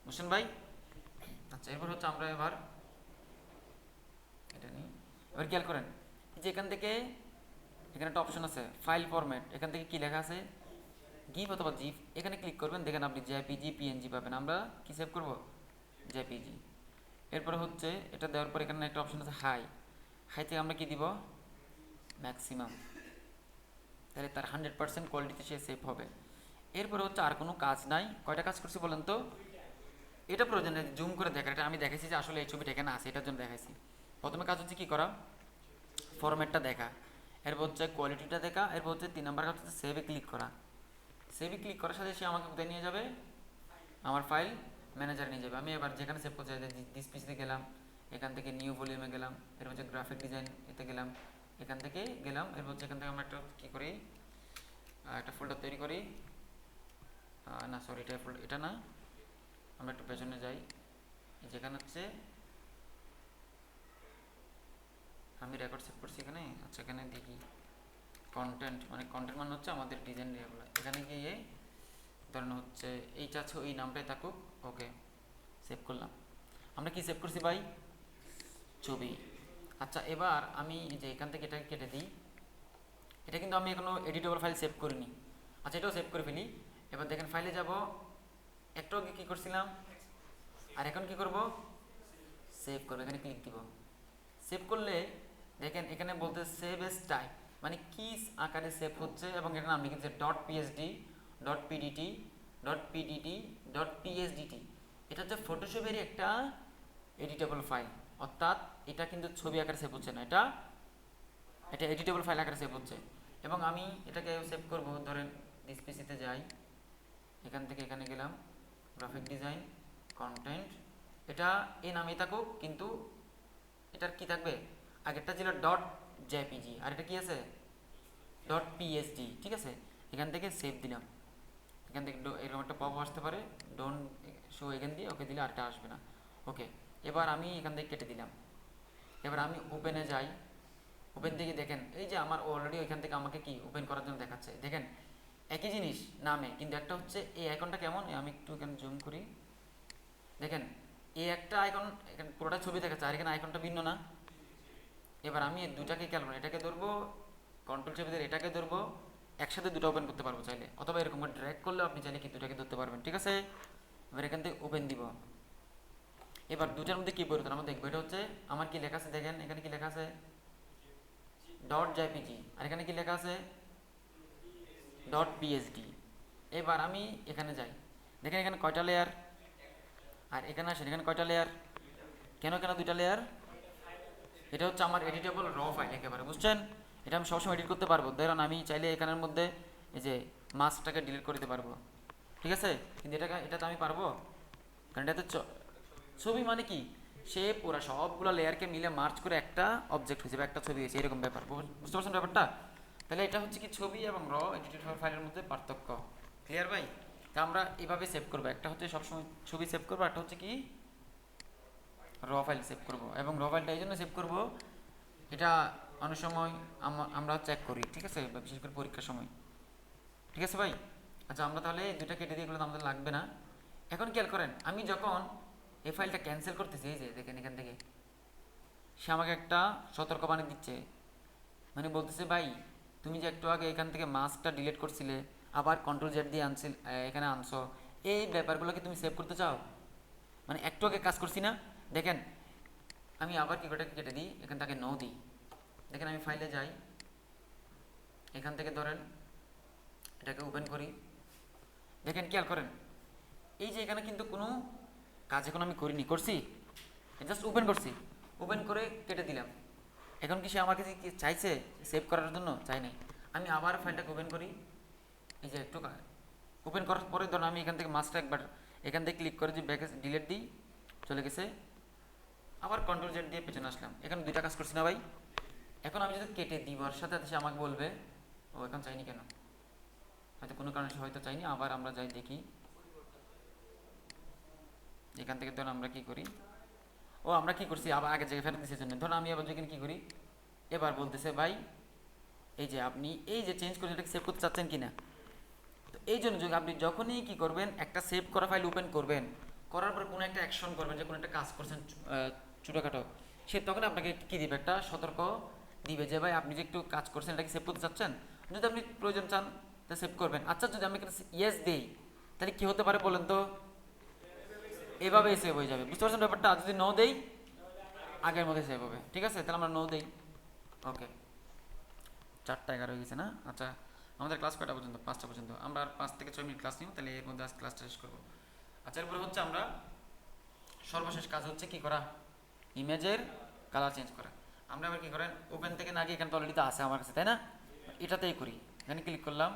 বুঝছেন ভাই? আচ্ছা, এরপর হচ্ছে আমরা এবার এটা নিই। এবার খেয়াল করেন যে এখান থেকে এখানে একটা অপশন আছে ফাইল ফরম্যাট, এখান থেকে কি লেখা আছে গিফ অথবা জিফ, এখানে ক্লিক করবেন, দেখেন আপনি জেপিজি, পিএনজি পাবেন। আমরা কি সেভ করব? জেপিজি। এরপরে হচ্ছে এটা দেওয়ার পর এখানে একটা অপশন আছে হাই, হাই থেকে আমরা কি দিব? ম্যাক্সিমাম। তাহলে তার 100% কোয়ালিটিতে সে সেভ হবে। এরপরে হচ্ছে আর কোনো কাজ নাই, কয়টা কাজ করছি বলেন তো? এটা প্রয়োজন জুম করে দেখা, এটা আমি দেখাইছি যে আসলে এই ছবিটা এখানে আছে, এটার জন্য দেখাইছি। প্রথমে কাজ হচ্ছে কি করা, ফরম্যাটটা দেখা, এরপর হচ্ছে কোয়ালিটিটা দেখা, এরপর হচ্ছে 3 নম্বর কাজ হচ্ছে সেভে ক্লিক করা। সেভে ক্লিক করার সাথে সে আমাকে কোথায় নিয়ে যাবে? আমার ফাইল ম্যানেজারে নিয়ে যাবে। আমি এবার যেখানে সেভ করতে চাই, দিস পিসিতে গেলাম, এখান থেকে নিউ ভলিউমে গেলাম, এরপর হচ্ছে গ্রাফিক ডিজাইন এতে গেলাম, এখান থেকে গেলাম, এরপর হচ্ছে এখান থেকে আমরা একটা কী করি, একটা ফোল্ডার তৈরি করি, না সরি এটা এটা না, আমরা একটু পেছনে যাই, যেখানে হচ্ছে আমি রেকর্ড সেভ করছি এখানে। আচ্ছা, এখানে দেখি কন্টেন্ট, মানে কন্টেন্ট মানে হচ্ছে আমাদের ডিজাইন এগুলো, এখানে গিয়ে ধরেন হচ্ছে এইটা আছে, ওই নামটাই থাকুক। ওকে, সেভ করলাম। আমরা কি সেভ করছি ভাই? ছবি। আচ্ছা, এবার আমি যে এখান থেকে এটাকে কেটে দিই। এটা কিন্তু আমি এখনো এডিটেবল ফাইল সেভ করিনি। আচ্ছা, এটাও সেভ করে ফেলি। এবার দেখেন ফাইলে যাব, একটু আগে কী করছিলাম, আর এখন কি করব? সেভ করবো। এখানে ক্লিক দিব। সেভ করলে দেখেন এখানে বলতে সেভ এস টাইপ, মানে কি আকারে সেভ হচ্ছে, এবং এখানে নাম লিখেছে dot PSD, dot PDT, dot PDT, dot PSDT. এটা হচ্ছে ফটোশপেরই একটা এডিটেবল ফাইল, অর্থাৎ এটা কিন্তু ছবি আকারে সেভ হচ্ছে না, এটা এটা এডিটেবল ফাইল আকারে সেভ হচ্ছে। এবং আমি এটাকে সেভ করব, ধরেন ডিসপিসিতে যাই, এখান থেকে এখানে গেলাম, গ্রাফিক ডিজাইন, কন্টেন্ট, এটা এই নামেই থাকুক, কিন্তু এটার কি থাকবে, আগেরটা ছিল ডট জেপিজি, আর এটা কি আছে ডট পিএসডি। ঠিক আছে, এখান থেকে সেভ দিলাম। এখান থেকে এরকম একটা পপ আসতে পারে, ডোন্ট শো, এখান দিয়ে ওকে দিলে আরটা আসবে না। ওকে, এবার আমি এখান থেকে কেটে দিলাম। এবার আমি ওপেনে যাই, ওপেন থেকে দেখেন এই যে আমার অলরেডি ওইখান থেকে আমাকে কি ওপেন করার জন্য দেখাচ্ছে। দেখেন একই জিনিস নামে, কিন্তু একটা হচ্ছে এই আইকনটা কেমন, আমি একটু এখানে জুম করি, দেখেন এই একটা আইকন এখানে পুরোটা ছবি দেখাচ্ছে, আর এখানে আইকনটা ভিন্ন না। এবার আমি এই দুটাকে খেয়াল করি, এটাকে ধরবো, কন্ট্রোল চেপে ধরে এটাকে ধরবো, একসাথে দুটো ওপেন করতে পারবো চাইলে, অথবা এরকম করে ড্র্যাগ করলেও আপনি চাইলে কি দুটাকে ধরতে পারবেন। ঠিক আছে, এবার এখান থেকে ওপেন দিব। এবার দুটার মধ্যে কি পরিবর্তন আমরা দেখবো। এটা হচ্ছে আমার কি লেখা আছে, দেখেন এখানে কি লেখা আছে ডট জেপিজি, আর এখানে কি লেখা আছে ডট পিএসডি। এবার আমি এখানে যাই, দেখেন এখানে কয়টা লেয়ার, আর এখানে আসেন এখানে কয়টা লেয়ার, কেন কেন দুইটা লেয়ার, এটা হচ্ছে আমার এডিটেবল র ফাইল একেবারে, বুঝছেন? এটা আমি সবসময় এডিট করতে পারবো। ধরুন আমি চাইলে এখানের মধ্যে এই যে মাস্কটাকে ডিলিট করে দিতে পারবো, ঠিক আছে, কিন্তু এটা তো আমি পারবো, কারণ এটাতে ছবি মানে কি, সে পুরো সবগুলো লেয়ারকে মিলে মার্চ করে একটা অবজেক্ট হিসেবে একটা ছবি হয়েছে, এরকম ব্যাপার, বুঝতে পারছেন ব্যাপারটা? তাহলে এটা হচ্ছে কি ছবি এবং র এডিটেবল ফাইলের মধ্যে পার্থক্য। ক্লিয়ার ভাই? তা আমরা এভাবে সেভ করবো, একটা হচ্ছে সবসময় ছবি সেভ করবো, একটা হচ্ছে কি র ফাইল সেভ করব। এবং র ফাইলটা এই জন্য সেভ করব, এটা অনেক সময় আমরা চেক করি, ঠিক আছে, বিশেষ করে পরীক্ষার সময়। ঠিক আছে ভাই? আচ্ছা, আমরা তাহলে দুটা কেটে দিয়ে, এগুলো তো আমাদের লাগবে না। এখন খেয়াল করেন, আমি যখন এই ফাইলটা ক্যান্সেল করতেছি, এই যে দেখেন এখান থেকে সে আমাকে একটা সতর্কবাণী দিচ্ছে, মানে বলতেছে ভাই তুমি যে একটু আগে এখান থেকে মাস্কটা ডিলিট করছিলে, আবার কন্ট্রোল জেড দিয়ে এখানে আনছো, এই ব্যাপারগুলোকে তুমি সেভ করতে চাও? মানে একটু আগে কাজ করছি না, দেখেন আমি আবার কি করে কেটে দিই, এখান থেকে নো দিই। দেখেন আমি ফাইলে যাই, এখান থেকে ধরেন এটাকে ওপেন করি, দেখেন খেয়াল করেন এই যে এখানে কিন্তু কোনো কাজ এখন আমি করিনি, করছি জাস্ট ওপেন করছি, ওপেন করে কেটে দিলাম। এখন কি সে আমার কাছে কি চাইছে সেভ করার জন্য? চাই নাই। আমি আবার ফাইলটাকে ওপেন করি, এই যে একটু ওপেন করার পরে ধরুন আমি এখান থেকে মাস্কটা একবার এখান থেকে ক্লিক করে যে ব্যাকে ডিলিট দিই, চলে গেছে। আবার কন্ট্রোল জেড দিয়ে পেছনে আসলাম, এখানে দুইটা কাজ করছি না ভাই? এখন আমি যদি কেটে দিই, ওর সাথে সে আমাকে বলবে ও এখন চাইনি কেন, হয়তো কোনো কারণে সে হয়তো চাইনি। আবার আমরা যাই দেখি, এখান থেকে ধরুন আমরা কি করি, ও আমরা কি করছি আবার আগের জায়গায় ফেরত দিচ্ছি জন্য। ধরুন আমি আবার যেখানে কি করি, এবার বলতেছে ভাই এই যে আপনি এই যে চেঞ্জ করে এটাকে সেভ করতে চাচ্ছেন কিনা। তো এই জন্য যদি আপনি যখনই কি করবেন, একটা সেভ করা ফাইল ওপেন করবেন, করার পর কোনো একটা অ্যাকশন করবেন, যে কোনো একটা কাজ করছেন ছোটোখাটো, সে তখন আপনাকে কী দিবে, একটা সতর্ক দিবে যে ভাই আপনি যে একটু কাজ করছেন এটাকে সেভ করতে চাচ্ছেন, যদি আপনি প্রয়োজন চান তা সেভ করবেন। আচ্ছা, যদি আমি ইয়েস দিই তাহলে কী হতে পারে বলেন তো, এভাবেই সেভ হয়ে যাবে, বুঝতে পারছেন ব্যাপারটা? যদি নো দেই আগের মধ্যে সেভ হবে। ঠিক আছে, তাহলে আমরা নো দেই। ওকে, 4:11 হয়ে গেছে না? আচ্ছা, আমাদের ক্লাস কয়টা পর্যন্ত? 5টা পর্যন্ত। আমরা আর 5 থেকে 6 মিনিট ক্লাস নিব, তাহলে এর মধ্যে আজ ক্লাসটা শেষ করবো। আচ্ছা, এরপরে হচ্ছে আমরা সর্বশেষ কাজ হচ্ছে কি করা, ইমেজের কালার চেঞ্জ করা। আমরা আবার কি করেন, ওপেন থেকে না গিয়ে এখানে তো অলরেডি তো আছে আমার কাছে, তাই না? এটাতেই করি, এখানে ক্লিক করলাম।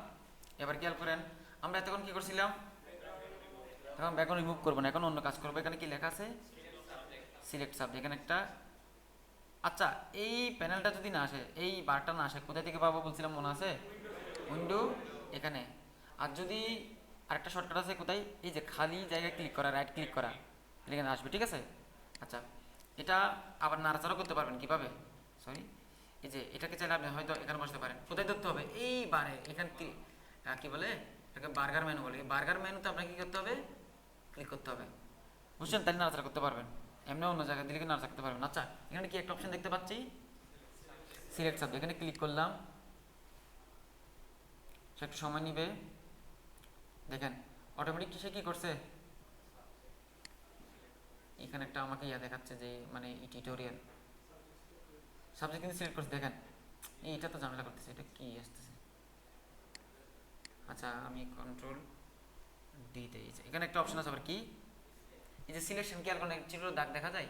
এবার খেয়াল করেন আমরা এতক্ষণ কি করছিলাম, এখন ব্যাকগ্রাউন্ড রিমুভ করবো না, এখন অন্য কাজ করবো। এখানে কি লেখা আছে, সিলেক্ট সাবজেক্ট, এখানে একটা। আচ্ছা, এই প্যানেলটা যদি না আসে, এই বারটা না আসে, কোথায় থেকে পাবো বলছিলাম, মনে আছে? উইন্ডো এখানে। আর যদি আরেকটা শর্টকাট আছে, কোথায়, এই যে খালি জায়গায় ক্লিক করা, রাইট ক্লিক করা, এখানে আসবে। ঠিক আছে, আচ্ছা, এটা আবার নাড়াচাড়া করতে পারবেন কীভাবে, সরি, এই যে এটাকে চাইলে আপনি হয়তো এখানে বসতে পারেন। কোথায় ধরতে হবে, এইবারে এখানে কি বলে এটাকে বার্গার মেনু বলে। এই বার্গার মেনুতে আপনাকে কী করতে হবে, ক্লিক করতে হবে, বুঝছেন? তাহলে নাড়াচাড়া করতে পারবেন, এমনি অন্য জায়গায় দিলে কি নাড়াচাড়া করতে পারবেন। আচ্ছা, এখানে কি একটা অপশন দেখতে পাচ্ছি, সিলেক্ট সাবজেক্ট, এখানে ক্লিক করলাম, সে একটু সময় নিবে। দেখেন অটোমেটিক সে কী করছে, এখানে একটা আমাকে দেখাচ্ছে যে মানে টিউটোরিয়াল সাবজেক্ট কিন্তু সিলেক্ট করছে। দেখেন এইটা তো ঝামেলা করতেছে, এটা কি আসতেছে। আচ্ছা আমি কন্ট্রোল ডি দিয়েছি, এখানে একটা অপশন আছে আবার কি, এই যে সিলেকশন কি আর কোনো চিত্র দাগ দেখা যায়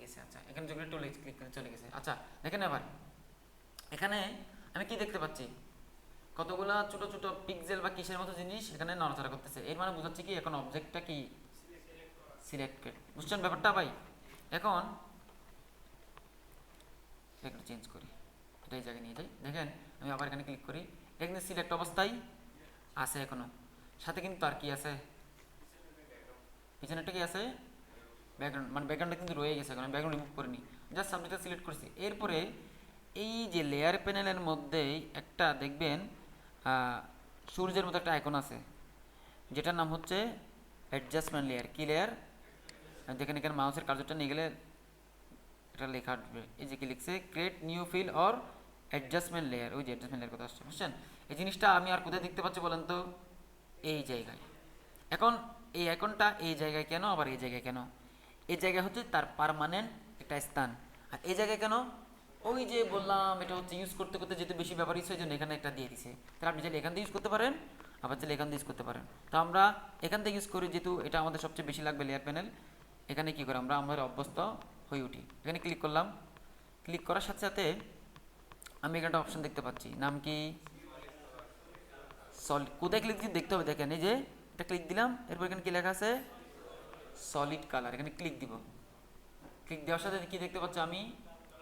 গেছে। আচ্ছা এখানে যদি টুলে ক্লিক করে চলে গেছে। আচ্ছা দেখেন এবার এখানে আমি কি দেখতে পাচ্ছি, কতগুলা ছোট ছোট পিক্সেল বা কিসের মতো জিনিস এখানে নড়াচড়া করতেছে। এর মানে বোঝাচ্ছে কি এখন অবজেক্টটা কি সিলেক্টেড, বুঝছেন ব্যাপারটা ভাই? এখন একটু চেঞ্জ করি, এটা এই জায়গায় নিয়ে যাই। দেখেন আমি আবার এখানে ক্লিক করি, এটা কিন্তু সিলেক্ট অবস্থায় আছে এখনো, সাথে কিন্তু তার কি আছে, পিছনেরটা কি আছে, ব্যাকগ্রাউন্ড, মানে ব্যাকগ্রাউন্ডটা কিন্তু রয়ে গেছে, এখন আমি ব্যাকগ্রাউন্ড রিমুভ করিনি, জাস্ট সাবজেক্টটা সিলেক্ট করেছি। এরপরে এই যে লেয়ার প্যানেলের মধ্যেই একটা দেখবেন সূর্যের মতো একটা আইকন আছে, যেটার নাম হচ্ছে অ্যাডজাস্টমেন্ট লেয়ার। কি লেয়ার? দেখেন এখানে মাউসের কার্যটা নিয়ে গেলে এটা লেখা আসবে, এই যে কি লিখছে, create new fill or adjustment layer, ওই যে অ্যাডজাস্টমেন্ট লেয়ার কথা আসছে, বুঝছেন? এই জিনিসটা আমি আর কোথায় দেখতে পাচ্ছি বলেন তো, এই জায়গায়। এখন এই আইকনটা এই জায়গায় কেন, আবার এই জায়গায় কেন? এই জায়গায় হচ্ছে তার পার্মানেন্ট একটা স্থান, আর এই জায়গায় কেন, ওই যে বললাম এটা হচ্ছে ইউজ করতে করতে যেহেতু বেশি ব্যাপার ইচ্ছে, ওই জন্য এখানে একটা দিয়ে দিছে। তাহলে আপনি চাইলে এখান থেকে ইউজ করতে পারেন, আবার চাইলে এখান থেকে ইউজ করতে পারেন। তো আমরা এখান থেকে ইউজ করি, যেহেতু এটা আমাদের সবচেয়ে বেশি লাগবে লেয়ার প্যানেল। এখানে কী করে আমরা আমাদের অভ্যস্ত হয়ে উঠি। এখানে ক্লিক করলাম, ক্লিক করার সাথে সাথে আমি এখানে একটা অপশন দেখতে পাচ্ছি, নাম কি সলিড। কোথায় ক্লিক দিয়ে দেখতে হবে, দেখেন এই যে এটা ক্লিক দিলাম, এরপর এখানে কি লেখা আছে, সলিড কালার। এখানে ক্লিক দিব, ক্লিক দেওয়ার সাথে কি দেখতে পাচ্ছি আমি,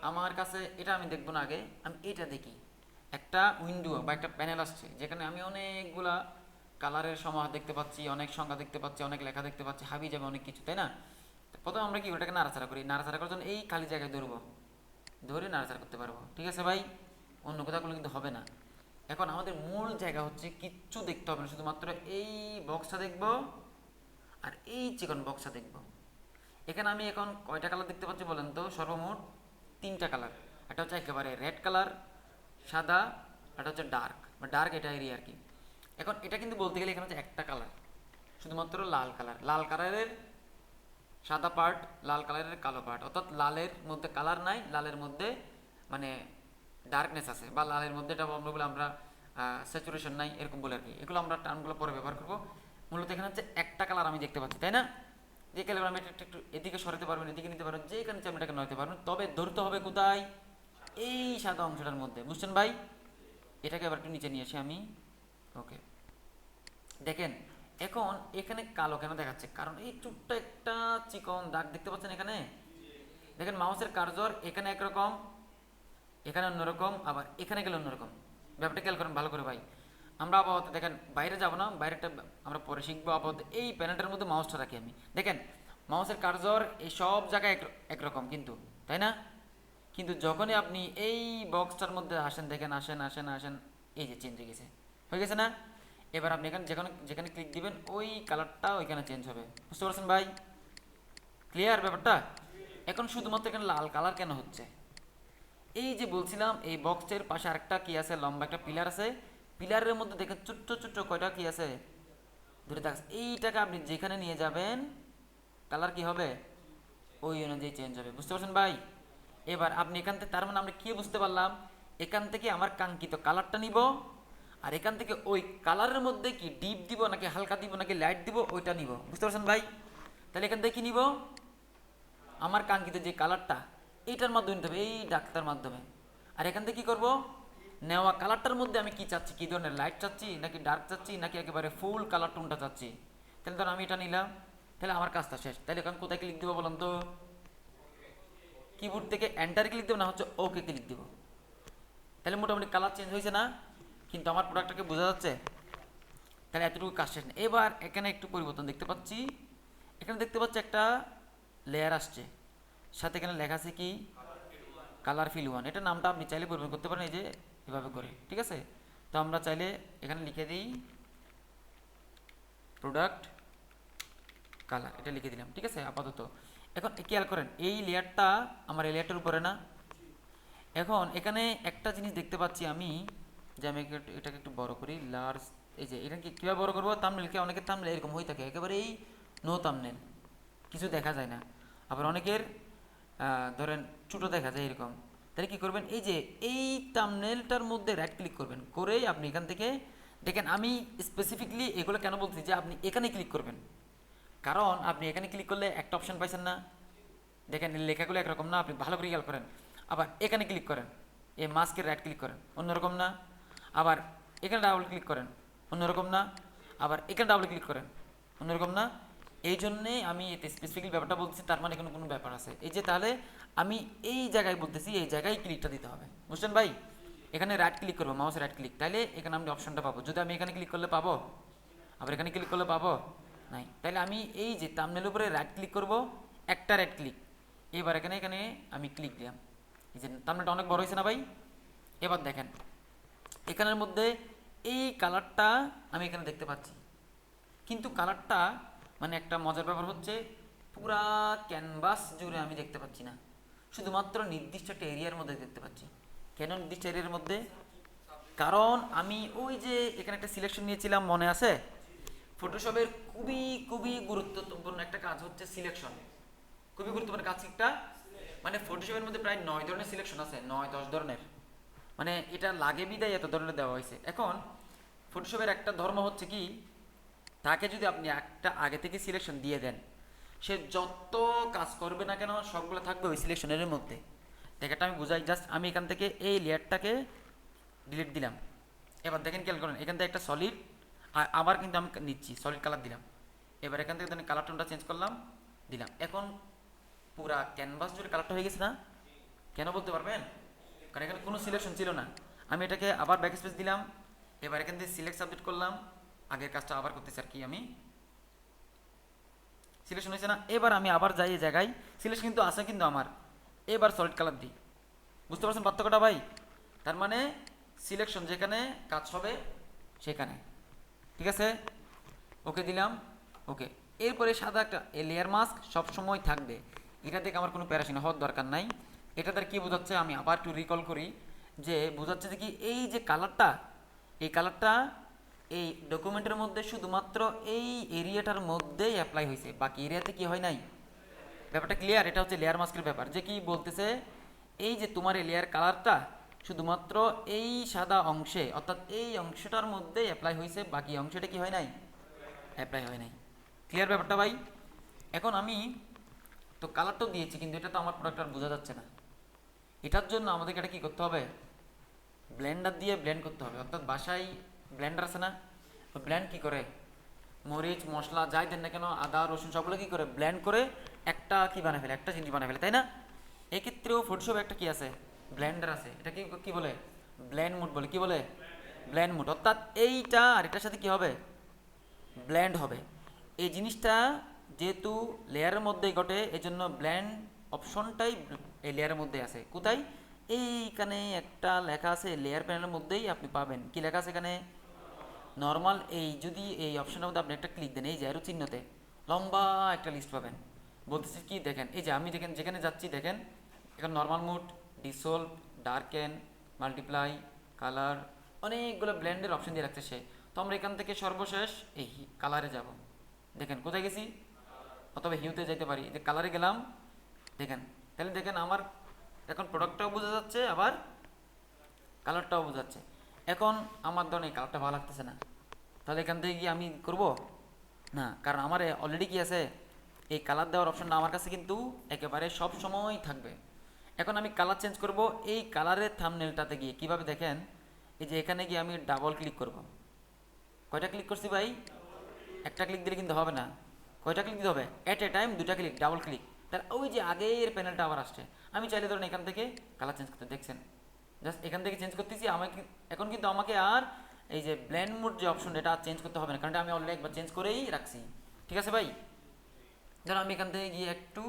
আমার কাছে এটা আমি দেখবো না, আগে আমি এটা দেখি। একটা উইন্ডো বা একটা প্যানেল আসছে, যেখানে আমি অনেকগুলা কালারের সমাহার দেখতে পাচ্ছি, অনেক সংখ্যা দেখতে পাচ্ছি, অনেক লেখা দেখতে পাচ্ছি, হাবি যাবে অনেক কিছু, তাই না? প্রথমে আমরা কি ওটাকে নাড়াচাড়া করি, নাড়াচাড়া করার জন্য এই খালি জায়গায় ধরবো, ধরে নাড়াচাড়া করতে পারবো, ঠিক আছে ভাই? অন্য কোথাও কিন্তু হবে না। এখন আমাদের মূল জায়গা হচ্ছে কিচ্ছু দেখতে হবে না, শুধুমাত্র এই বক্সটা দেখব আর এই চিকন বক্সটা দেখব। এখানে আমি এখন কয়টা কালার দেখতে পাচ্ছি বলেন তো, সর্বমোট 3টা কালার। একটা হচ্ছে একেবারে রেড কালার, সাদা, একটা হচ্ছে ডার্ক বা ডার্ক এটা এরিয়া আর কি। এখন এটা কিন্তু বলতে গেলে এখানে হচ্ছে একটা কালার, শুধুমাত্র লাল কালার, লাল কালারের সাদা পার্ট, লাল কালারের কালো পার্ট, অর্থাৎ লালের মধ্যে কালার নাই, লালের মধ্যে মানে ডার্কনেস আছে, বা লালের মধ্যে এটা আমরা বলে আমরা স্যাচুরেশন নাই, এরকম বলে আর কি। এগুলো আমরা টার্মগুলো পরে ব্যবহার করবো। মূলত এখানে হচ্ছে একটা কালার আমি দেখতে পাচ্ছি, তাই না? যে কালার আমি একটু একটু এদিকে সরাতে পারবেন, এদিকে নিতে পারবেন, যেখানে আমি এটাকে নয়তে পারবেন, তবে ধরতে হবে কোথায়, এই সাদা অংশটার মধ্যে, বুঝছেন ভাই? এটাকে আবার একটু নিচে নিয়ে আসি আমি, ওকে। দেখেন এখন এখানে কালো কেন দেখাচ্ছে, কারণ এই ছোট্ট একটা চিকন দাগ দেখতে পাচ্ছেন এখানে। দেখেন মাউসের কার্সর এখানে একরকম, এখানে অন্যরকম, আবার এখানে গেলে অন্যরকম। ব্যাপারটা খেয়াল করেন ভালো করে ভাই। আমরা আপাতত দেখেন বাইরে যাব না, বাইরেটা আমরা পরে শিখবো। আপাতত এই প্যানেলটার মধ্যে মাউসটা রাখি আমি। দেখেন মাউসের কার্সর এই সব জায়গায় একরকম কিন্তু, তাই না? কিন্তু যখনই আপনি এই বক্সটার মধ্যে আসেন, দেখেন আসেন আসেন আসেন, এই যে চেঞ্জ হয়ে গেছে না? এবার আপনি এখানে যেখানে যেখানে ক্লিক দিবেন ওই কালারটা ওইখানে চেঞ্জ হবে, বুঝতে পারছেন ভাই? ক্লিয়ার ব্যাপারটা? এখন শুধুমাত্র এখানে লাল কালার কেন হচ্ছে, এই যে বলছিলাম এই বক্সের পাশে আরেকটা কি আছে, লম্বা একটা পিলার আছে, পিলারের মধ্যে দেখেন ছোট্ট ছোট্ট কয়টা কি আছে, ধরে থাকছে। এইটাকে আপনি যেখানে নিয়ে যাবেন কালার কি হবে, ওই অনুযায়ী চেঞ্জ হবে, বুঝতে পারছেন ভাই? এবার আপনি এখান থেকে, তার মানে আমরা কি বুঝতে পারলাম, এখান থেকে আমার কাঙ্ক্ষিত কালারটা নিব, আর এখান থেকে ওই কালারের মধ্যে কি ডিপ দিব নাকি হালকা দিব নাকি লাইট দিব ওইটা নিব, বুঝতে পারছেন ভাই? তাহলে এখান থেকে কি নিব, আমার কাঙ্ক্ষিত যে কালারটা এইটার মাধ্যমে নিতে হবে, এই ডাক্তার মাধ্যমে। আর এখান থেকে কী করবো, নেওয়া কালারটার মধ্যে আমি কি চাচ্ছি, কী ধরনের লাইট চাচ্ছি নাকি ডার্ক চাচ্ছি নাকি একেবারে ফুল কালার টোনটা চাচ্ছি, তাহলে ধর আমি এটা নিলাম, তাহলে আমার কাজটা শেষ। তাহলে এখন কোথায় ক্লিক দেবো বলুন তো, কিবোর্ড থেকে এন্টার ক্লিক দেবো না হচ্ছে ওকে ক্লিক দেবো, তাহলে মোটামুটি কালার চেঞ্জ হয়েছে না? কিন্তু আমার প্রোডাক্টটাকে বোঝা যাচ্ছে, তাহলে এতটুকু কাজ শেষ না। এবার এখানে একটু পরিবর্তন দেখতে পাচ্ছি, এখানে দেখতে পাচ্ছি একটা লেয়ার আসছে, সাথে এখানে লেখা আছে কি কালার ফিল ওয়ান, এটা নামটা আপনি চাইলে পরিবর্তন করতে পারেন, এই যে এভাবে করে, ঠিক আছে? তো আমরা চাইলে এখানে লিখে দিই প্রোডাক্ট কালার, এটা লিখে দিলাম, ঠিক আছে আপাতত। এখন খেয়াল করেন এই লেয়ারটা আমার এই লেয়ারটার উপরে না। এখন এখানে একটা জিনিস দেখতে পাচ্ছি আমি, যে আমি এটাকে একটু বড় করি, লার্জ। এই যে এটাকে কীভাবে বড় করবো, থাম্বনেলকে অনেকের থাম্বনেল এরকম হয়ে থাকে একেবারেই নো থাম্বনেল, কিছু দেখা যায় না। আবার অনেকের ধরেন ছোটো দেখা যায় এরকম। তাহলে কী করবেন, এই যে এই থাম্বনেলটার মধ্যে রাইট ক্লিক করবেন, করেই আপনি এখান থেকে দেখেন আমি স্পেসিফিকলি এগুলো কেন বলছি যে আপনি এখানে ক্লিক করবেন, কারণ আপনি এখানে ক্লিক করলে একটা অপশান পাইছেন না, দেখেন লেখাগুলো একরকম না, আপনি ভালো করে খেয়াল করেন। আবার এখানে ক্লিক করেন, এই মাস্কের রাইট ক্লিক করেন, অন্যরকম না। আবার এখানে ডাবল ক্লিক করেন, অন্যরকম না। আবার এখানে ডাবল ক্লিক করেন, অন্যরকম না। এই জন্যে আমি এতে স্পেসিফিক্যালি ব্যাপারটা বলছি, তার মানে কোনো ব্যাপার আছে এই যে, তাহলে আমি এই জায়গায় বলতেছি এই জায়গায় ক্লিকটা দিতে হবে, বুঝছেন ভাই? এখানে রাইট ক্লিক করবো, মাউসের রাইট ক্লিক, তাহলে এখানে আমি অপশনটা পাবো। যদি আমি এখানে ক্লিক করলে পাবো, আবার এখানে ক্লিক করলে পাবো নাই। তাহলে আমি এই যে থাম্বনেলের উপরে রাইট ক্লিক করব, একটা রাইট ক্লিক, এবার এখানে এখানে আমি ক্লিক দিলাম। এই যে থাম্বনেলটা অনেক বড় হয়েছে না ভাই? এবার দেখেন এখানের মধ্যে এই কালারটা আমি এখানে দেখতে পাচ্ছি, কিন্তু কালারটা মানে একটা মজার ব্যাপার হচ্ছে পুরা ক্যানভাস জুড়ে আমি দেখতে পাচ্ছি না, শুধুমাত্র নির্দিষ্ট একটা এরিয়ার মধ্যে দেখতে পাচ্ছি। কেন নির্দিষ্ট এরিয়ার মধ্যে? কারণ আমি ওই যে এখানে একটা সিলেকশন নিয়েছিলাম, মনে আছে? ফটোশপের খুবই খুবই গুরুত্বপূর্ণ একটা কাজ হচ্ছে সিলেকশন। খুবই গুরুত্বপূর্ণ কাজ একটা, মানে ফটোশপের মধ্যে প্রায় 9 ধরনের সিলেকশন আছে, 9-10 ধরনের, মানে এটা লাগে বিদায় এত ধরনের দেওয়া হয়েছে। এখন ফটোশপের একটা ধর্ম হচ্ছে কি, তাকে যদি আপনি একটা আগে থেকে সিলেকশন দিয়ে দেন, সে যত কাজ করবে না কেন সবগুলো থাকবে ওই সিলেকশনের মধ্যে। দেখাটা আমি বুঝাই, জাস্ট আমি এখান থেকে এই লেয়ারটাকে ডিলিট দিলাম। এবার দেখেন খেয়াল করেন, এখান থেকে একটা সলিড, আর আবার কিন্তু আমি নিচ্ছি সলিড কালার দিলাম। এবার এখান থেকে কালার টোনটা চেঞ্জ করলাম, দিলাম। এখন পুরা ক্যানভাস জুড়ে কালারটা হয়ে গেছে না? কেন বলতে পারবেন? কারণ এখানে কোনো সিলেকশন ছিল না। আমি এটাকে আবার ব্যাক স্পেস দিলাম, এবার এখান থেকে সিলেক্ট সাবজেক্ট করলাম, আগের কাজটা আবার করতেছি আর কি, আমি সিলেকশন হয়েছে না। এবার আমি আবার যাই এই জায়গায়, সিলেকশন কিন্তু আছে কিন্তু আমার, এবার সলিড কালার দিই। বুঝতে পারছেন পার্থক্যটা ভাই? তার মানে সিলেকশন যেখানে কাজ হবে সেখানে, ঠিক আছে? ওকে দিলাম, ওকে। এরপরে সাদা একটা লেয়ার মাস্ক সবসময় থাকবে, এটা থেকে আমার কোনো প্যারাশিন হওয়ার দরকার নাই। এটা তার কী বোঝাচ্ছে আমি আবার একটু রিকল করি, যে বোঝাচ্ছে যে কি এই যে কালারটা, এই কালারটা এই ডকুমেন্টের মধ্যে শুধুমাত্র এই এরিয়াটার মধ্যেই অ্যাপ্লাই হয়েছে, বাকি এরিয়াতে কি হয় নাই। ব্যাপারটা ক্লিয়ার? এটা হচ্ছে লেয়ার মাস্কের ব্যাপার, যে কি বলতেছে, এই যে তোমার এই লেয়ার কালারটা শুধুমাত্র এই সাদা অংশে, অর্থাৎ এই অংশটার মধ্যেই অ্যাপ্লাই হয়েছে, বাকি অংশটা কি হয় নাই, অ্যাপ্লাই হয় নাই। ক্লিয়ার ব্যাপারটা ভাই? এখন আমি তো কালারটাও দিয়েছি, কিন্তু এটা তো আমার প্রোডাক্ট আর বোঝা যাচ্ছে না। এটার জন্য আমাদেরকে এটা কী করতে হবে, ব্লেন্ডার দিয়ে ব্লেন্ড করতে হবে। অর্থাৎ বাসায় ব্লেন্ডার আছে না, ব্লেন্ড কী করে, মরিচ মশলা যাই দেন না কেন, আদা রসুন সবগুলো কী করে ব্লেন্ড করে একটা কী বানিয়ে ফেলে, একটা জিনিস বানিয়ে ফেলে, তাই না? এক্ষেত্রেও ফটোশপ একটা কি আছে, ব্লেন্ডার আছে। এটা কি কি বলে, ব্লেন্ড মুড বলে। কি বলে, ব্লেন্ড মুড। অর্থাৎ এইটা আর এটার সাথে কি হবে, ব্লেন্ড হবে। এই জিনিসটা যেহেতু লেয়ারের মধ্যেই ঘটে, এই জন্য ব্লেন্ড অপশনটাই এই লেয়ারের মধ্যে আছে। কোথায়, এইখানে একটা লেখা আছে লেয়ার প্যানেলের মধ্যেই আপনি পাবেন। কি লেখা আছে এখানে, নর্মাল। এই যদি এই অপশনের মধ্যে আপনি একটা ক্লিক দেন, এই যে অ্যারো চিহ্নতে লম্বা একটা লিস্ট পাবেন। বলতেছি কি দেখেন, এই যে আমি দেখেন যেখানে যাচ্ছি দেখেন, এখানে normal mood, dissolve, darken, multiply, colour, অনেকগুলো ব্লেন্ডের অপশন দিয়ে রাখছে সে। তো আমরা এখান থেকে সর্বশেষ এই কালারে যাব। দেখেন কোথায় গেছি, অথবা হিউতে যাইতে পারি, যে কালারে গেলাম। দেখেন, তাহলে দেখেন আমার এখন প্রোডাক্টটাও বোঝা যাচ্ছে, আবার কালারটাও বোঝাচ্ছে। এখন আমার ধরুন এই কালারটা ভালো লাগতেছে না, তাহলে এখান থেকে গিয়ে আমি করব না, কারণ আমার অলরেডি কি আছে, এই কালার দেওয়ার অপশনটা আমার কাছে কিন্তু একেবারে সব সময় থাকবে। এখন আমি কালার চেঞ্জ করব, এই কালারের থাম্বনেলটাতে গিয়ে কিভাবে দেখেন, এই যে এখানে গিয়ে আমি ডাবল ক্লিক করব। কয়টা ক্লিক করছি ভাই, একটা ক্লিক দিলে কিন্তু হবে না, কয়টা ক্লিক দিতে হবে, অ্যাট এ টাইম দুটা ক্লিক, ডাবল ক্লিক। তাহলে ওই যে আগের প্যানেলটা আবার আসছে। আমি চাইলে ধরুন এখান থেকে কালার চেঞ্জ করতে, দেখছেন জাস্ট এখান থেকে চেঞ্জ করতেছি। আমাকে এখন কিন্তু আমাকে আর এই যে ব্লেন্ড মোড যে অপশন, এটা আর চেঞ্জ করতে হবে না, কারণ আমি অলরেডি একবার চেঞ্জ করেই রাখছি। ঠিক আছে ভাই? ধরো আমি এখান থেকে গিয়ে একটু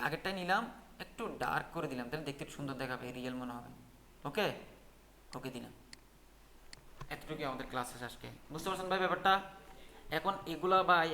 আগেরটাই নিলাম, একটু ডার্ক করে দিলাম, তাহলে দেখতে সুন্দর দেখাবে, রিয়েল মনে হবে। ওকে, ওকে দিলাম। এতটুকুই আমাদের ক্লাস শেষ আজকে, বুঝতে পারছেন ভাই ব্যাপারটা? এখন এগুলা ভাই